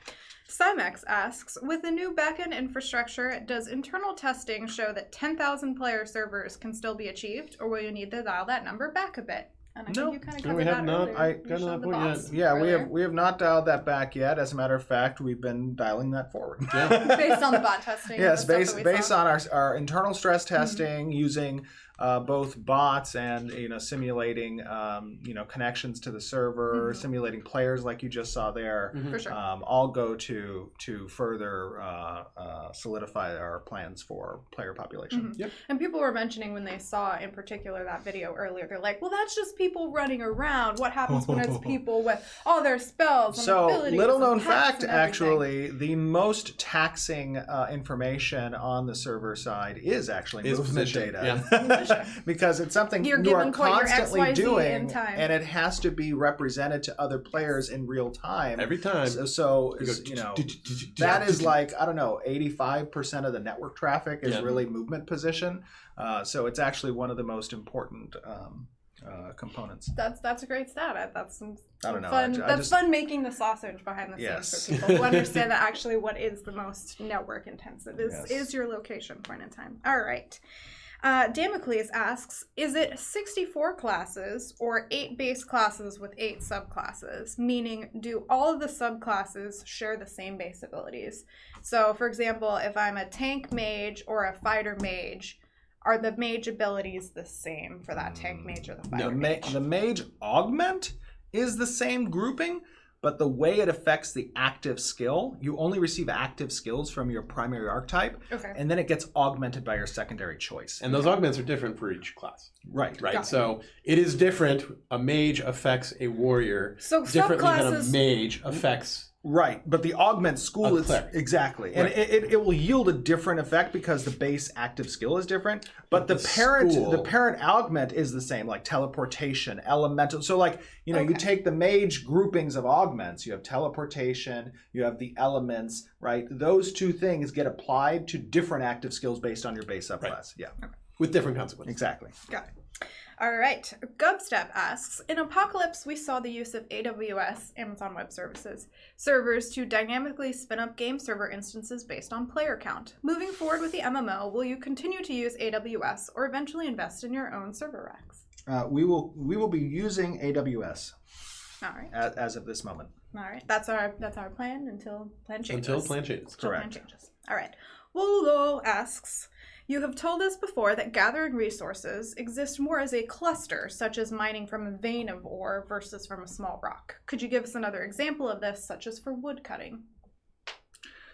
[SPEAKER 6] Cymex asks, with the new backend infrastructure, does internal testing show that 10,000 player servers can still be achieved, or will you need to dial that number back a bit? And I
[SPEAKER 2] No.
[SPEAKER 6] think you kind of
[SPEAKER 3] No,
[SPEAKER 6] covered
[SPEAKER 3] we have
[SPEAKER 6] that
[SPEAKER 3] not.
[SPEAKER 6] earlier.
[SPEAKER 2] I
[SPEAKER 6] You
[SPEAKER 3] got to
[SPEAKER 6] showed
[SPEAKER 3] that
[SPEAKER 6] the
[SPEAKER 3] point
[SPEAKER 6] bots
[SPEAKER 3] yet.
[SPEAKER 2] Yeah,
[SPEAKER 6] earlier.
[SPEAKER 2] we have not dialed that back yet. As a matter of fact, we've been dialing that forward.
[SPEAKER 3] Yeah.
[SPEAKER 6] Based on the bot testing.
[SPEAKER 2] Yes,
[SPEAKER 6] the stuff that we
[SPEAKER 2] based
[SPEAKER 6] saw.
[SPEAKER 2] on our internal stress testing using both bots and simulating connections to the server, simulating players like you just saw there.
[SPEAKER 3] Mhm.
[SPEAKER 6] For sure.
[SPEAKER 2] All go to further solidify our plans for player population.
[SPEAKER 6] Mhm. And people were mentioning when they saw in particular that video earlier, they're like, well, that's just people running around. What happens when it's people with all their spells and
[SPEAKER 2] So,
[SPEAKER 6] abilities
[SPEAKER 2] little
[SPEAKER 6] and
[SPEAKER 2] known
[SPEAKER 6] pets
[SPEAKER 2] fact,
[SPEAKER 6] and everything?
[SPEAKER 2] actually, the most taxing information on the server side is actually
[SPEAKER 3] Is
[SPEAKER 2] movement
[SPEAKER 3] position,
[SPEAKER 2] data. because it's something
[SPEAKER 6] You're
[SPEAKER 2] you are
[SPEAKER 6] given your
[SPEAKER 2] constantly
[SPEAKER 6] XYZ
[SPEAKER 2] doing,
[SPEAKER 6] in time.
[SPEAKER 2] and it has to be represented to other players in real time.
[SPEAKER 3] Every time.
[SPEAKER 2] So
[SPEAKER 3] You go,
[SPEAKER 2] that is like, I don't know, 85% of the network traffic is
[SPEAKER 3] Yeah.
[SPEAKER 2] really movement position. So it's actually one of the most important components.
[SPEAKER 6] That's a great stat. That's some
[SPEAKER 2] I don't know,
[SPEAKER 6] fun.
[SPEAKER 2] I
[SPEAKER 6] That's
[SPEAKER 2] just-
[SPEAKER 6] fun making the sausage behind the scenes
[SPEAKER 2] Yes.
[SPEAKER 6] for people who understand that actually what is the most network intensive
[SPEAKER 2] Yes.
[SPEAKER 6] is your location point in time. All right. Damocles asks, is it 64 classes or 8 base classes with 8 subclasses? Meaning, do all of the subclasses share the same base abilities? So, for example, if I'm a tank mage or a fighter mage, are the mage abilities the same for that tank mage or the fighter mage?
[SPEAKER 2] The mage augment is the same grouping, but the way it affects the active skill, you only receive active skills from your primary archetype, and then it gets augmented by your secondary choice.
[SPEAKER 3] And those augments are different for each class.
[SPEAKER 2] Right.
[SPEAKER 3] So it is different. A mage affects a warrior differently than a mage affects.
[SPEAKER 2] Right, but the augment school is exactly, and it will yield a different effect because the base active skill is different. But the parent augment is the same, like teleportation, elemental. So like you take the mage groupings of augments. You have teleportation, you have the elements, right? Those two things get applied to different active skills based on your base subclass. Yeah,
[SPEAKER 3] with different consequences.
[SPEAKER 2] Exactly.
[SPEAKER 6] Got it. All right. Gubstep asks, in Apocalypse, we saw the use of AWS, Amazon Web Services, servers to dynamically spin up game server instances based on player count. Moving forward with the MMO, will you continue to use AWS or eventually invest in your own server racks?
[SPEAKER 2] We will be using AWS.
[SPEAKER 6] All right.
[SPEAKER 2] As of this moment.
[SPEAKER 6] All right. That's our plan until plan changes.
[SPEAKER 3] Until plan changes.
[SPEAKER 2] Correct.
[SPEAKER 6] All right. Wolo asks, you have told us before that gathering resources exist more as a cluster, such as mining from a vein of ore versus from a small rock. Could you give us another example of this, such as for wood cutting?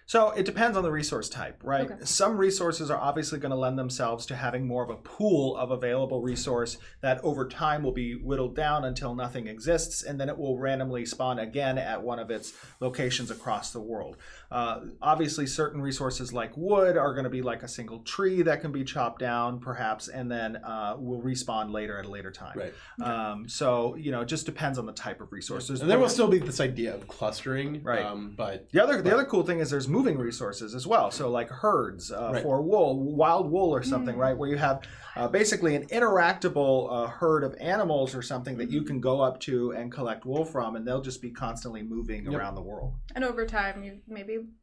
[SPEAKER 2] So it depends on the resource type, right? Okay. Some resources are obviously going to lend themselves to having more of a pool of available resource that over time will be whittled down until nothing exists, and then it will randomly spawn again at one of its locations across the world. Obviously, certain resources like wood are going to be like a single tree that can be chopped down, perhaps, and then will respawn later at a later time.
[SPEAKER 3] Right.
[SPEAKER 2] So, it just depends on the type of resources.
[SPEAKER 3] And there will still be this idea of clustering.
[SPEAKER 2] Right.
[SPEAKER 3] But
[SPEAKER 2] the other cool thing is there's moving resources as well. So like herds for wool, wild wool or something, right? Where you have basically an interactable herd of animals or something that you can go up to and collect wool from, and they'll just be constantly moving around the world.
[SPEAKER 6] And over time,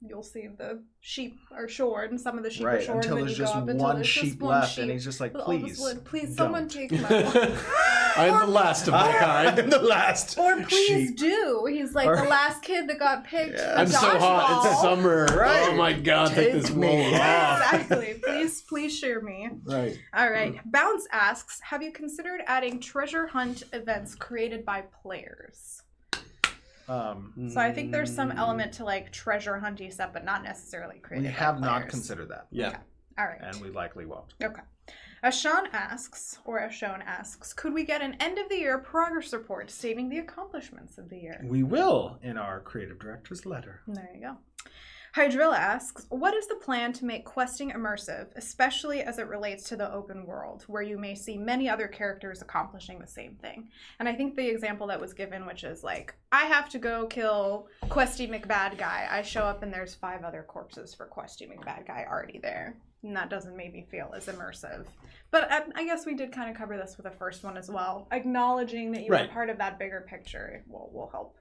[SPEAKER 6] you'll see the sheep are shorn, and some of the sheep are shorn,
[SPEAKER 2] until
[SPEAKER 6] and
[SPEAKER 2] there's
[SPEAKER 6] then
[SPEAKER 2] just one sheep left, and he's just like, please
[SPEAKER 6] someone take my wool.
[SPEAKER 3] I'm the last of my kind. I'm the last.
[SPEAKER 6] Or please do. He's like the last kid that got picked.
[SPEAKER 2] Yeah.
[SPEAKER 3] I'm so hot. It's summer.
[SPEAKER 2] Right.
[SPEAKER 3] Oh my God! Take this wool off.
[SPEAKER 6] Exactly. Please share me.
[SPEAKER 2] Right.
[SPEAKER 6] All right. Bounce asks, have you considered adding treasure hunt events created by players? So I think there's some element to like treasure hunty stuff, but not necessarily created.
[SPEAKER 2] We have
[SPEAKER 6] by
[SPEAKER 2] not
[SPEAKER 6] players.
[SPEAKER 2] considered that.
[SPEAKER 3] Yeah.
[SPEAKER 6] Okay. All right.
[SPEAKER 2] And we likely won't.
[SPEAKER 6] Okay. Ashon asks, could we get an end of the year progress report stating the accomplishments of the year?
[SPEAKER 2] We will in our creative director's letter.
[SPEAKER 6] There you go. Hydrilla asks, what is the plan to make questing immersive, especially as it relates to the open world, where you may see many other characters accomplishing the same thing? And I think the example that was given, which is like, I have to go kill Questy McBad Guy. I show up and there's 5 other corpses for Questy McBad Guy already there. And that doesn't make me feel as immersive. But I guess we did kind of cover this with the first one as well. Acknowledging that you are part of that bigger picture will help.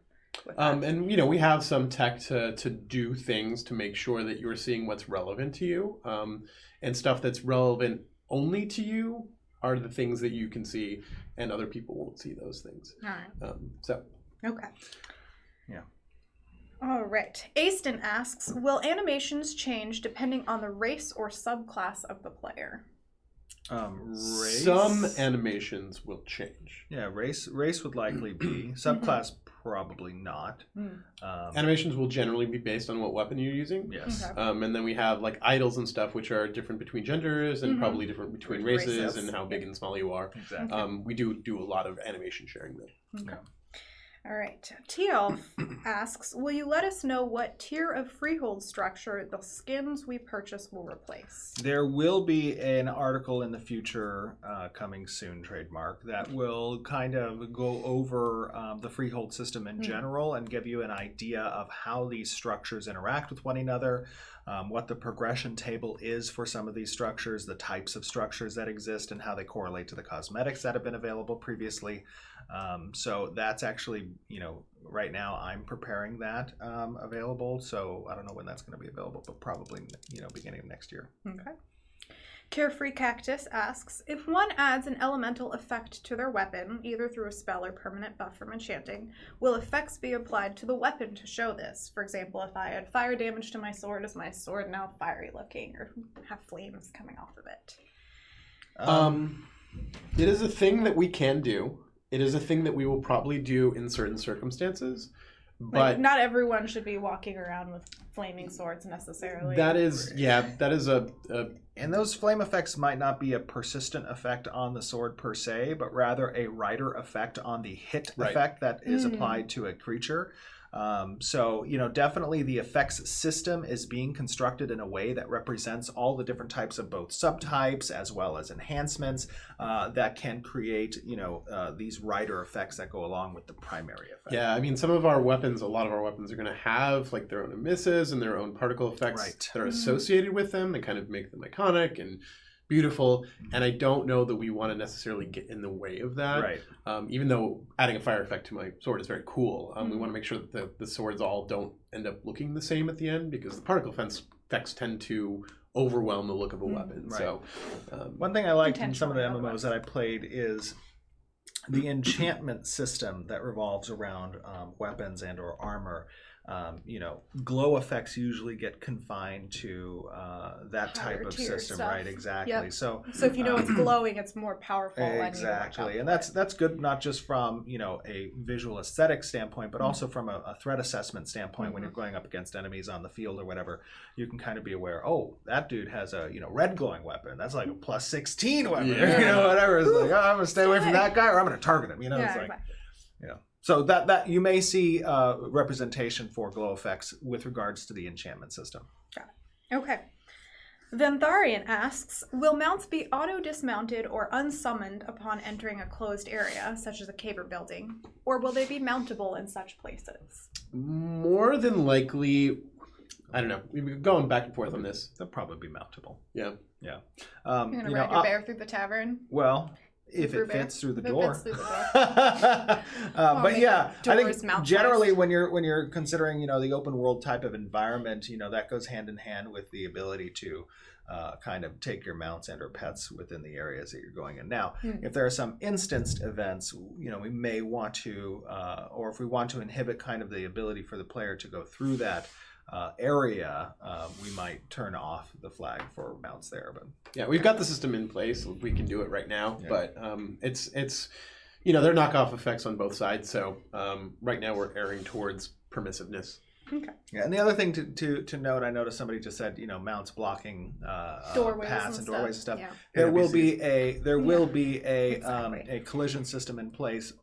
[SPEAKER 3] And we have some tech to do things to make sure that you're seeing what's relevant to you, and stuff that's relevant only to you are the things that you can see, and other people won't see those things.
[SPEAKER 6] All right.
[SPEAKER 3] Okay.
[SPEAKER 2] Yeah.
[SPEAKER 6] All right. Aston asks, will animations change depending on the race or subclass of the player?
[SPEAKER 2] Race?
[SPEAKER 3] Some animations will change.
[SPEAKER 2] Yeah, race would likely be. Subclass probably not.
[SPEAKER 3] Animations will generally be based on what weapon you're using.
[SPEAKER 2] Yes.
[SPEAKER 6] Okay.
[SPEAKER 3] And then we have like idols and stuff, which are different between genders and probably different between races and how big and small you are.
[SPEAKER 2] Exactly.
[SPEAKER 3] We do a lot of animation sharing there.
[SPEAKER 6] Okay. All right. TL asks, will you let us know what tier of freehold structure the skins we purchase will replace?
[SPEAKER 2] There will be an article in the future, coming soon, trademark, that will kind of go over the freehold system in general and give you an idea of how these structures interact with one another, what the progression table is for some of these structures, the types of structures that exist, and how they correlate to the cosmetics that have been available previously. So that's actually, right now I'm preparing that available. So I don't know when that's going to be available, but probably, beginning of next year.
[SPEAKER 6] Okay. Carefree Cactus asks, if one adds an elemental effect to their weapon, either through a spell or permanent buff from enchanting, will effects be applied to the weapon to show this? For example, if I add fire damage to my sword, is my sword now fiery looking or have flames coming off of it?
[SPEAKER 3] It is a thing that we can do. It is a thing that we will probably do in certain circumstances. But
[SPEAKER 6] Like, not everyone should be walking around with flaming swords necessarily.
[SPEAKER 3] that is a
[SPEAKER 2] And those flame effects might not be a persistent effect on the sword per se, but rather a rider effect on the hit effect that is applied to a creature. So, definitely the effects system is being constructed in a way that represents all the different types of both subtypes as well as enhancements that can create, these rider effects that go along with the primary effect.
[SPEAKER 3] Yeah, I mean, a lot of our weapons are going to have like their own emisses and their own particle effects that are associated with them that kind of make them iconic and beautiful, and I don't know that we want to necessarily get in the way of that.
[SPEAKER 2] Right.
[SPEAKER 3] Even though adding a fire effect to my sword is very cool, we want to make sure that the swords all don't end up looking the same at the end, because the particle effects tend to overwhelm the look of a weapon.
[SPEAKER 2] Right.
[SPEAKER 3] So,
[SPEAKER 2] one thing I liked in some of the MMOs that I played is the enchantment system that revolves around weapons and or armor. Glow effects usually get confined to that
[SPEAKER 6] Higher
[SPEAKER 2] type of
[SPEAKER 6] tier
[SPEAKER 2] system,
[SPEAKER 6] stuff.
[SPEAKER 2] right? Exactly.
[SPEAKER 6] Yep.
[SPEAKER 2] So
[SPEAKER 6] if you know it's glowing, it's more powerful.
[SPEAKER 2] exactly, and that's good not just from a visual aesthetic standpoint, but also from a threat assessment standpoint. When you're going up against enemies on the field or whatever, you can kind of be aware. Oh, that dude has a red glowing weapon. That's like a plus 16 weapon.
[SPEAKER 3] Yeah.
[SPEAKER 2] Whatever. It's like, I'm gonna stay away from that guy, or I'm gonna target him.
[SPEAKER 6] Yeah,
[SPEAKER 2] It's like,
[SPEAKER 6] exactly.
[SPEAKER 2] So that you may see representation for glow effects with regards to the enchantment system.
[SPEAKER 6] Got it. Okay. Ventharian asks, will mounts be auto-dismounted or unsummoned upon entering a closed area, such as a cave or building? Or will they be mountable in such places?
[SPEAKER 3] more than likely, I don't know. We've been going back and forth on this.
[SPEAKER 2] They'll probably be mountable.
[SPEAKER 3] Yeah.
[SPEAKER 2] Yeah.
[SPEAKER 6] You're going to ride your bear through the tavern?
[SPEAKER 2] Well, if it
[SPEAKER 6] Bear?
[SPEAKER 2] fits through the
[SPEAKER 6] If it
[SPEAKER 2] door.
[SPEAKER 6] fits through the door.
[SPEAKER 2] But yeah, I
[SPEAKER 6] doors
[SPEAKER 2] think
[SPEAKER 6] mount
[SPEAKER 2] generally
[SPEAKER 6] size.
[SPEAKER 2] when you're considering the open world type of environment, that goes hand in hand with the ability to kind of take your mounts and or pets within the areas that you're going in. Now, if there are some instanced events, we may want to, or if we want to inhibit kind of the ability for the player to go through that area, we might turn off the flag for mounts there. But
[SPEAKER 3] yeah, we've got the system in place. We can do it right now,
[SPEAKER 2] Yeah.
[SPEAKER 3] but it's there are knockoff effects on both sides. So right now we're erring towards permissiveness.
[SPEAKER 6] Okay.
[SPEAKER 2] yeah, and the other thing to note, I noticed somebody just said mounts blocking
[SPEAKER 6] Doorways
[SPEAKER 2] paths and doorways and stuff.
[SPEAKER 6] Yeah.
[SPEAKER 2] There will be a
[SPEAKER 6] Exactly.
[SPEAKER 2] a collision system in place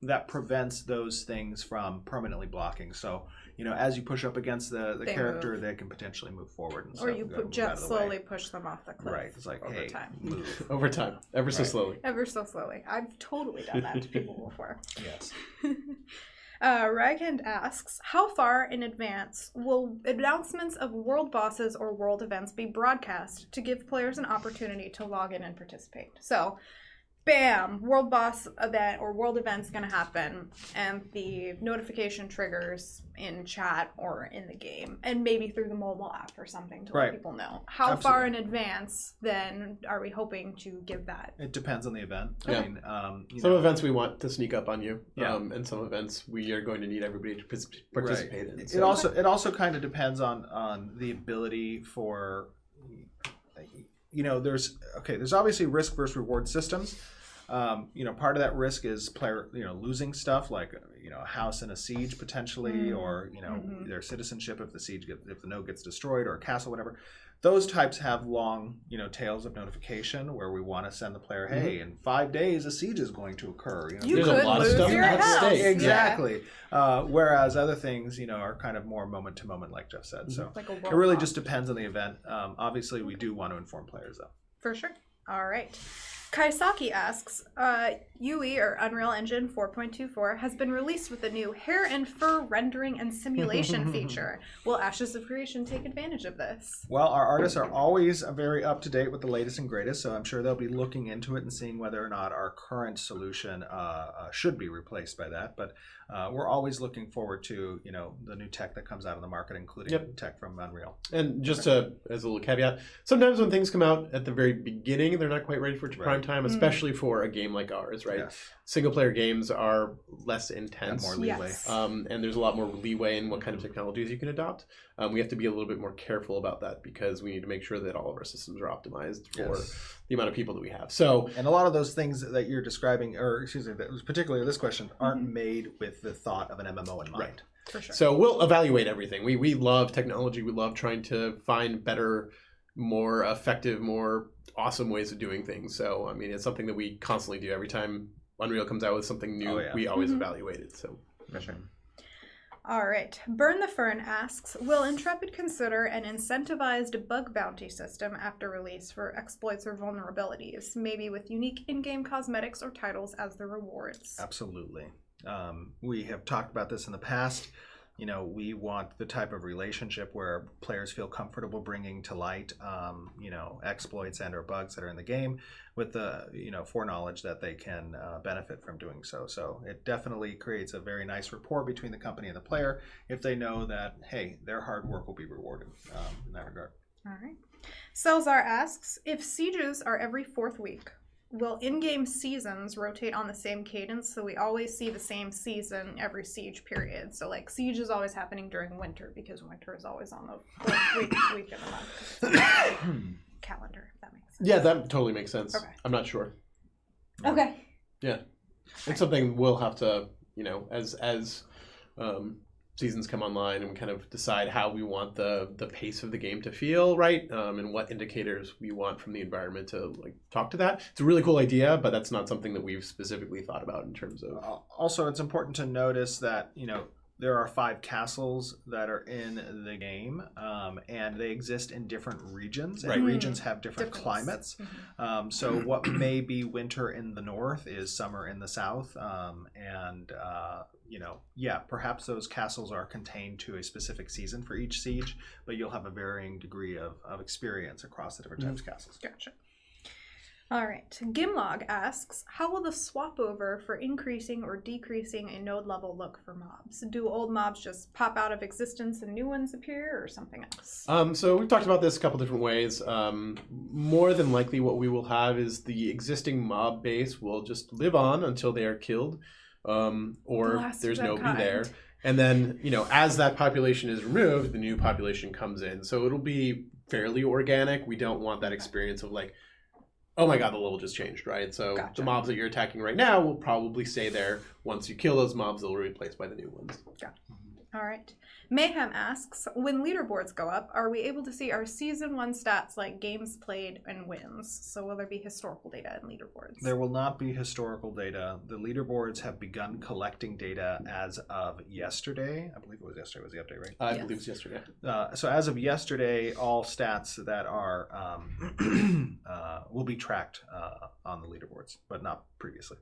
[SPEAKER 2] that prevents those things from permanently blocking. So as you push up against the
[SPEAKER 6] They
[SPEAKER 2] character,
[SPEAKER 6] move.
[SPEAKER 2] they can potentially move forward and
[SPEAKER 6] Or
[SPEAKER 2] stuff
[SPEAKER 6] you
[SPEAKER 2] and go-
[SPEAKER 6] put
[SPEAKER 2] move out
[SPEAKER 6] just
[SPEAKER 2] of the way.
[SPEAKER 6] slowly push them off the cliff.
[SPEAKER 2] Right. It's like,
[SPEAKER 6] over
[SPEAKER 2] hey,
[SPEAKER 6] time.
[SPEAKER 2] move.
[SPEAKER 3] Over time, ever so
[SPEAKER 2] Right.
[SPEAKER 3] slowly.
[SPEAKER 6] Ever so slowly. I've totally done that to people before.
[SPEAKER 2] Yes.
[SPEAKER 6] Raghand asks, how far in advance will announcements of world bosses or world events be broadcast to give players an opportunity to log in and participate? So, bam, world boss event or world event's going to happen, and the notification triggers in chat or in the game, and maybe through the mobile app or something to
[SPEAKER 2] Right.
[SPEAKER 6] let people know. How far in advance then are we hoping to give that?
[SPEAKER 2] It depends on the event.
[SPEAKER 3] Yeah.
[SPEAKER 2] I mean,
[SPEAKER 3] Some events we want to sneak up on you,
[SPEAKER 2] Yeah.
[SPEAKER 3] And some events we are going to need everybody to participate in.
[SPEAKER 2] It
[SPEAKER 3] So.
[SPEAKER 2] also kind of depends on the ability for there's obviously risk versus reward systems. Part of that risk is player losing stuff like a house in a siege potentially, or their citizenship if the node gets destroyed, or a castle, whatever. Those types have long tails of notification where we want to send the player, hey, in 5 days a siege is going to occur.
[SPEAKER 6] You
[SPEAKER 3] There's a
[SPEAKER 6] could
[SPEAKER 3] lot of
[SPEAKER 6] lose
[SPEAKER 3] stuff
[SPEAKER 6] your
[SPEAKER 3] at
[SPEAKER 6] house.
[SPEAKER 3] stake.
[SPEAKER 2] Exactly. Whereas other things, are kind of more moment to moment, like Jeff said. So
[SPEAKER 6] Like a
[SPEAKER 2] it really
[SPEAKER 6] world
[SPEAKER 2] just depends on the event. Obviously, we do want to inform players, though.
[SPEAKER 6] For sure. All right. Kaisaki asks, UE, or Unreal Engine 4.24, has been released with a new hair and fur rendering and simulation feature. Will Ashes of Creation take advantage of this?
[SPEAKER 2] Well, our artists are always very up to date with the latest and greatest, so I'm sure they'll be looking into it and seeing whether or not our current solution should be replaced by that. But we're always looking forward to the new tech that comes out of the market, including tech from Unreal.
[SPEAKER 3] And just as a little caveat, sometimes when things come out at the very beginning, they're not quite ready for prime time, especially for a game like ours, right?
[SPEAKER 2] Yes.
[SPEAKER 3] Single player games are less intense.
[SPEAKER 2] More leeway.
[SPEAKER 6] Yes.
[SPEAKER 3] And there's a lot more leeway in what kind of technologies you can adopt. We have to be a little bit more careful about that because we need to make sure that all of our systems are optimized for the amount of people that we have. So,
[SPEAKER 2] and a lot of those things that you're describing, or excuse me, particularly this question, aren't made with the thought of an MMO in mind.
[SPEAKER 3] Right.
[SPEAKER 6] For sure.
[SPEAKER 3] So we'll evaluate everything. We love technology. We love trying to find better, more effective, more awesome ways of doing things. So, I mean, it's something that we constantly do. Every time Unreal comes out with something new, we always evaluate it. So,
[SPEAKER 6] All right. Burn the Fern asks, will Intrepid consider an incentivized bug bounty system after release for exploits or vulnerabilities, maybe with unique in-game cosmetics or titles as the rewards?
[SPEAKER 2] Absolutely. We have talked about this in the past. We want the type of relationship where players feel comfortable bringing to light, exploits and or bugs that are in the game with the, foreknowledge that they can benefit from doing so. So it definitely creates a very nice rapport between the company and the player if they know that, hey, their hard work will be rewarded in that regard.
[SPEAKER 6] All right. Selzar asks, if sieges are every 4th week, will in-game seasons rotate on the same cadence so we always see the same season every siege period? So like siege is always happening during winter because winter is always on the 4th week of the month. Calendar, if that makes sense.
[SPEAKER 3] yeah, that totally makes sense.
[SPEAKER 6] Okay.
[SPEAKER 3] I'm not sure.
[SPEAKER 6] Okay.
[SPEAKER 3] Yeah. It's something we'll have to, as seasons come online and we kind of decide how we want the pace of the game to feel, right? And what indicators we want from the environment to talk to that. It's a really cool idea, but that's not something that we've specifically thought about in terms of...
[SPEAKER 2] Also, it's important to notice that, there are 5 castles that are in the game, and they exist in different regions, and regions have different climates. So what may be winter in the north is summer in the south, perhaps those castles are contained to a specific season for each siege, but you'll have a varying degree of experience across the different types of castles.
[SPEAKER 6] Gotcha. All right. Gimlog asks, how will the swap over for increasing or decreasing a node level look for mobs? Do old mobs just pop out of existence and new ones appear, or something else?
[SPEAKER 3] So we've talked about this a couple different ways. More than likely what we will have is the existing mob base will just live on until they are killed, or there's nobody there. And then, as that population is removed, the new population comes in. So it'll be fairly organic. We don't want that experience of oh my god, the level just changed, right? So the mobs that you're attacking right now will probably stay there. Once you kill those mobs, they'll be replaced by the new ones.
[SPEAKER 6] All right. Mayhem asks, when leaderboards go up, are we able to see our Season 1 stats like games played and wins? So will there be historical data in leaderboards?
[SPEAKER 2] There will not be historical data. The leaderboards have begun collecting data as of yesterday. I believe it was yesterday was the update, right?
[SPEAKER 3] I believe it was yesterday.
[SPEAKER 2] So as of yesterday, all stats that are will be tracked on the leaderboards, but not previously.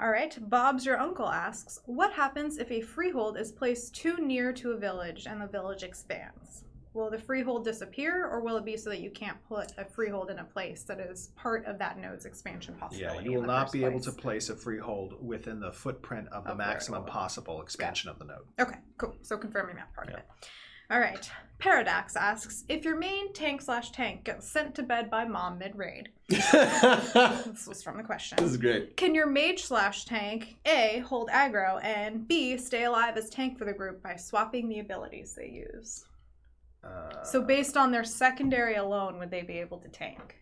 [SPEAKER 6] All right. Bob's Your Uncle asks, what happens if a freehold is placed too near to a village and the village expands? Will the freehold disappear, or will it be so that you can't put a freehold in a place that is part of that node's expansion possibility?
[SPEAKER 2] Yeah, you will not be able to place a freehold within the footprint of the maximum possible expansion of the node. Okay,
[SPEAKER 6] cool. So confirming that part of it. All right. Paradox asks, if your main tank/tank gets sent to bed by mom mid-raid. This was from the question.
[SPEAKER 3] This is great.
[SPEAKER 6] Can your mage/tank, A, hold aggro, and B, stay alive as tank for the group by swapping the abilities they use? So based on their secondary alone, would they be able to tank?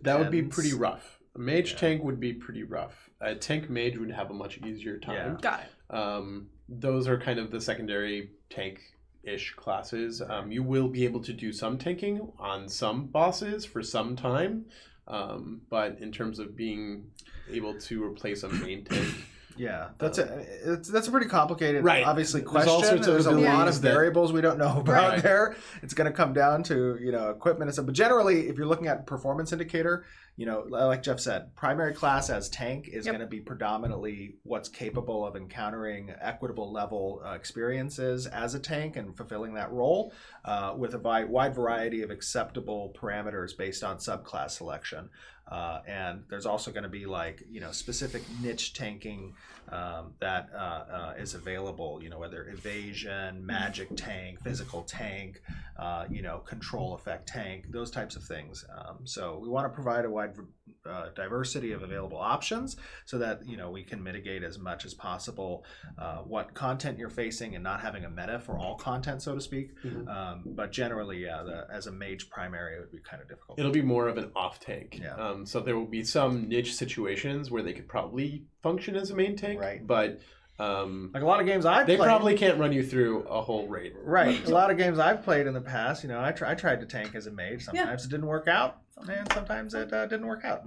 [SPEAKER 3] That would be pretty rough. A mage tank would be pretty rough. A tank mage would have a much easier time.
[SPEAKER 6] Got it.
[SPEAKER 3] Those are kind of the secondary tank-ish classes. You will be able to do some tanking on some bosses for some time, but in terms of being able to replace a main tank...
[SPEAKER 2] Yeah, that's a pretty complicated, obviously,
[SPEAKER 3] There's
[SPEAKER 2] question. There's a lot of variables we don't know about there. It's going to come down to equipment and stuff. But generally, if you're looking at performance indicator, like Jeff said, primary class as tank is going to be predominantly what's capable of encountering equitable level experiences as a tank and fulfilling that role with a wide variety of acceptable parameters based on subclass selection. And there's also going to be specific niche tanking that is available, whether evasion, magic tank, physical tank, control effect tank, those types of things. So we want to provide a wide diversity of available options so that, we can mitigate as much as possible what content you're facing and not having a meta for all content, so to speak. But generally, as a mage primary, it would be kind of difficult.
[SPEAKER 3] It'll be more of an off tank.
[SPEAKER 2] Yeah.
[SPEAKER 3] So there will be some niche situations where they could probably function as a main tank,
[SPEAKER 2] right?
[SPEAKER 3] But
[SPEAKER 2] like a lot of games I've played,
[SPEAKER 3] they probably can't run you through a whole raid.
[SPEAKER 2] Right. A lot of games I've played in the past, I tried to tank as a mage. Sometimes it didn't work out, and sometimes it didn't work out.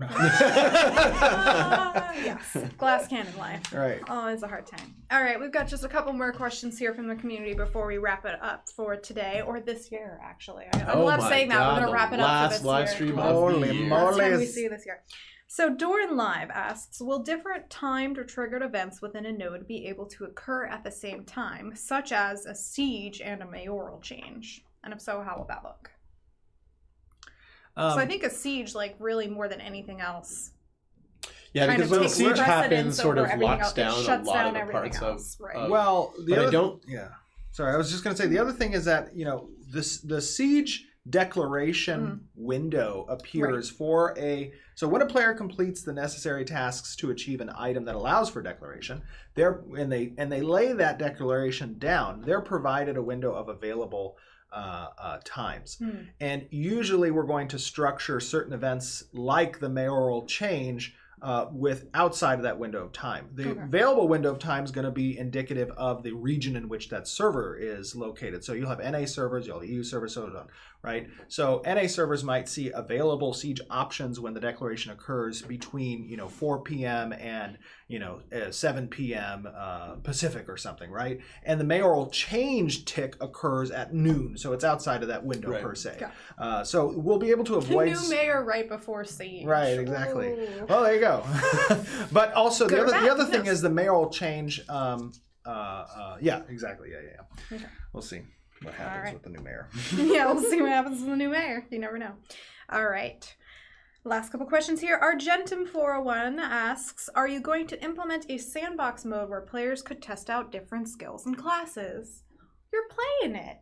[SPEAKER 6] Yes. Glass cannon life.
[SPEAKER 2] Right.
[SPEAKER 6] Oh, it's a hard time. All right, we've got just a couple more questions here from the community before we wrap it up for today, or this year, actually. I love saying that. We're going to wrap it up for this
[SPEAKER 3] last live stream
[SPEAKER 6] year.
[SPEAKER 3] of the year.
[SPEAKER 6] Last time we see you this year. So Doran Live asks, will different timed or triggered events within a node be able to occur at the same time, such as a siege and a mayoral change? And if so, how will that look? So I think a siege, really more than anything else.
[SPEAKER 3] Yeah, because when a siege happens, sort of locks down a lot of the parts of.
[SPEAKER 2] Well, Sorry, I was just going to say the other thing is that the siege declaration window appears for so when a player completes the necessary tasks to achieve an item that allows for declaration, and they lay that declaration down, they're provided a window of available times. And usually we're going to structure certain events like the mayoral change with outside of that window of time. The available window of time is going to be indicative of the region in which that server is located. So you'll have NA servers, you'll have EU servers, so on, right? So NA servers might see available siege options when the declaration occurs between 4 p.m. and 7 p.m. Pacific or something, right? And the mayoral change tick occurs at noon, so it's outside of that window per se. So we'll be able to avoid
[SPEAKER 6] new mayor right before siege.
[SPEAKER 2] Right, exactly.
[SPEAKER 6] Ooh.
[SPEAKER 2] Well, there you go. But also the other thing is the mayoral change. Yeah, exactly. Yeah. Okay. We'll see what happens with the new mayor.
[SPEAKER 6] Yeah, we'll see what happens with the new mayor. You never know. All right. Last couple questions here. Argentum401 asks, are you going to implement a sandbox mode where players could test out different skills and classes? You're playing it.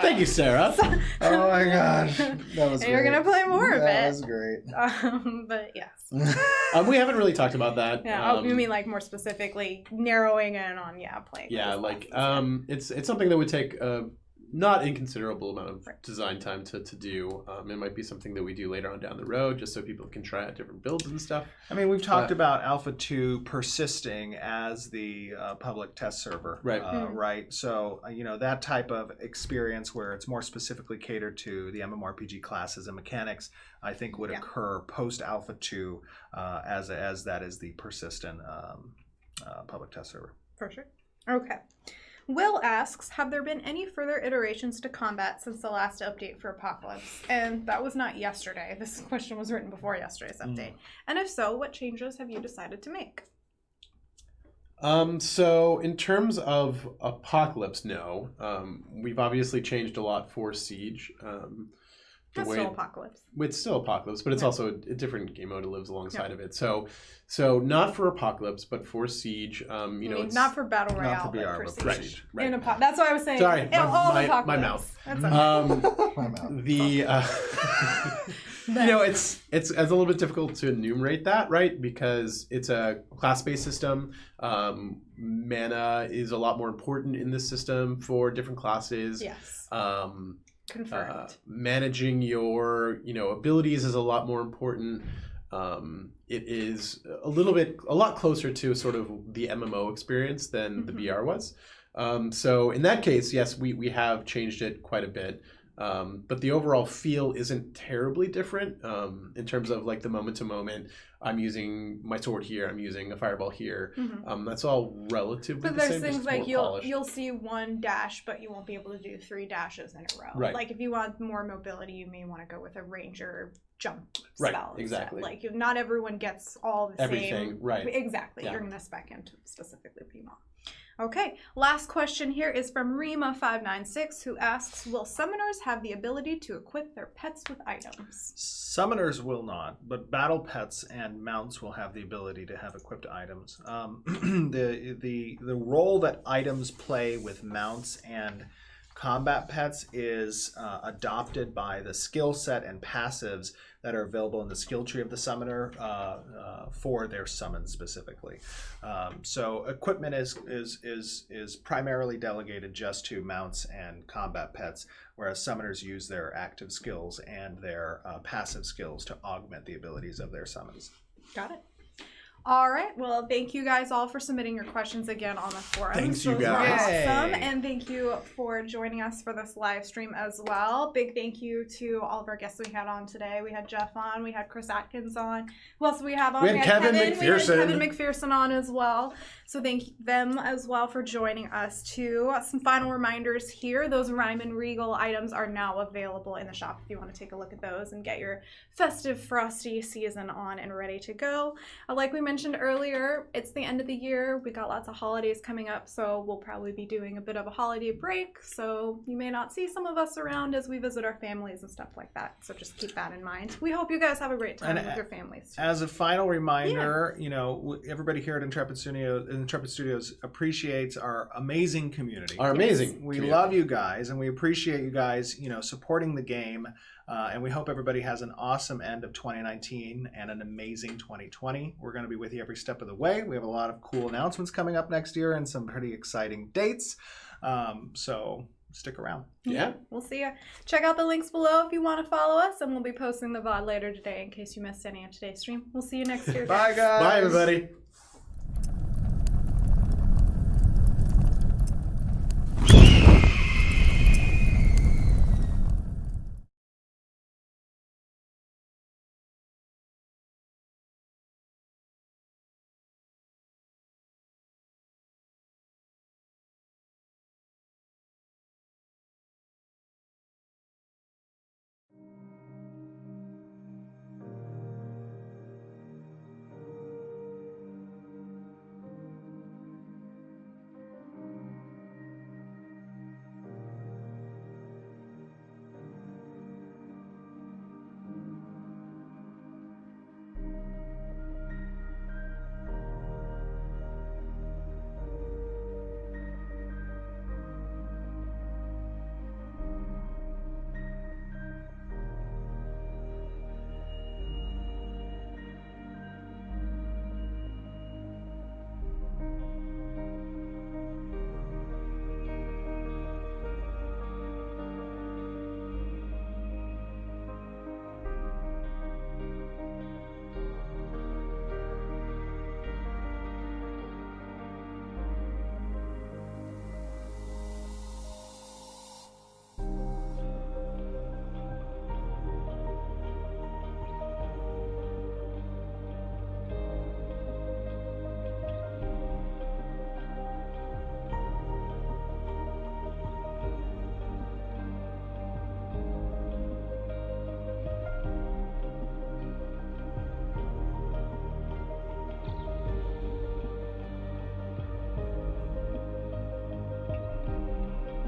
[SPEAKER 3] Thank you, Sarah.
[SPEAKER 2] Oh my gosh, that was great.
[SPEAKER 6] You're gonna play more of it.
[SPEAKER 2] That was great.
[SPEAKER 6] But yes.
[SPEAKER 3] We haven't really talked about that.
[SPEAKER 6] Yeah. You mean more specifically narrowing in on playing?
[SPEAKER 3] Yeah, it's something that would take not inconsiderable amount of design time to do. It might be something that we do later on down the road, just so people can try out different builds and stuff.
[SPEAKER 2] I mean, we've talked about Alpha 2 persisting as the public test server, right? So, that type of experience where it's more specifically catered to the MMORPG classes and mechanics, I think would occur post Alpha 2 as that is the persistent public test server.
[SPEAKER 6] For sure. Okay. Will asks, have there been any further iterations to combat since the last update for Apocalypse? And that was not yesterday. This question was written before yesterday's update. And if so, what changes have you decided to make?
[SPEAKER 3] So in terms of Apocalypse, no. We've obviously changed a lot for Siege.
[SPEAKER 6] It's still Apocalypse.
[SPEAKER 3] It's still Apocalypse, but it's also a different game mode that lives alongside of it. So not for Apocalypse, but for Siege. It's
[SPEAKER 6] not for Battle Royale,
[SPEAKER 2] not for BR,
[SPEAKER 6] but for Siege.
[SPEAKER 3] Right.
[SPEAKER 6] That's what I was saying.
[SPEAKER 3] Sorry, my mouth.
[SPEAKER 6] That's okay.
[SPEAKER 2] My mouth.
[SPEAKER 3] It's a little bit difficult to enumerate that, right? Because it's a class-based system. Mana is a lot more important in this system for different classes.
[SPEAKER 6] Yes. Confirmed.
[SPEAKER 3] Managing your abilities is a lot more important. It is a lot closer to sort of the MMO experience than the BR was. So in that case, yes, we have changed it quite a bit. But the overall feel isn't terribly different in terms of like the moment to moment. I'm using my sword here. I'm using a fireball here. That's all relatively
[SPEAKER 6] But
[SPEAKER 3] the
[SPEAKER 6] there's
[SPEAKER 3] same.
[SPEAKER 6] things
[SPEAKER 3] just
[SPEAKER 6] like
[SPEAKER 3] more
[SPEAKER 6] you'll
[SPEAKER 3] polished.
[SPEAKER 6] you'll see one dash, but you won't be able to do 3 dashes in a row.
[SPEAKER 3] Right.
[SPEAKER 6] Like if you want more mobility, you may want to go with a ranger jump
[SPEAKER 3] Right,
[SPEAKER 6] spell.
[SPEAKER 3] exactly.
[SPEAKER 6] Instead. Like not everyone gets all the
[SPEAKER 3] Everything,
[SPEAKER 6] same.
[SPEAKER 3] right.
[SPEAKER 6] Exactly.
[SPEAKER 3] Yeah.
[SPEAKER 6] You're gonna spec into specifically what you want. Okay, last question here is from Rima596, who asks, will summoners have the ability to equip their pets with items?
[SPEAKER 2] Summoners will not, but battle pets and mounts will have the ability to have equipped items. The role that items play with mounts and combat pets is adopted by the skill set and passives that are available in the skill tree of the summoner for their summon specifically. So equipment is primarily delegated just to mounts and combat pets, whereas summoners use their active skills and their passive skills to augment the abilities of their summons.
[SPEAKER 6] Got it. All right. Well, thank you guys all for submitting your questions again on the forum.
[SPEAKER 3] Thanks, you
[SPEAKER 6] Those were
[SPEAKER 3] guys.
[SPEAKER 6] awesome.
[SPEAKER 2] Yay.
[SPEAKER 6] And thank you for joining us for this live stream as well. Big thank you to all of our guests we had on today. We had Jeff on. We had Chris Atkins on. Who else do we have on?
[SPEAKER 3] We had Kevin
[SPEAKER 6] We had
[SPEAKER 3] McPherson.
[SPEAKER 6] Kevin McPherson on as well. So thank them as well for joining us too. Some final reminders here. Those Ryman Regal items are now available in the shop if you want to take a look at those and get your festive frosty season on and ready to go. Like we mentioned earlier, it's the end of the year. We got lots of holidays coming up, so we'll probably be doing a bit of a holiday break. So you may not see some of us around as we visit our families and stuff like that. So just keep that in mind. We hope you guys have a great time with your families too.
[SPEAKER 2] As a final reminder, you know, everybody here at Intrepid Studios appreciates our amazing community.
[SPEAKER 3] Our amazing
[SPEAKER 2] We
[SPEAKER 3] community.
[SPEAKER 2] love you guys, and we appreciate you guys, you know, supporting the game. And we hope everybody has an awesome end of 2019 and an amazing 2020. We're going to be with you every step of the way. We have a lot of cool announcements coming up next year and some pretty exciting dates. So stick around.
[SPEAKER 3] Yeah.
[SPEAKER 6] We'll see you. Check out the links below if you want to follow us, and we'll be posting the VOD later today in case you missed any of today's stream. We'll see you next year.
[SPEAKER 2] Bye, guys.
[SPEAKER 3] Bye, everybody.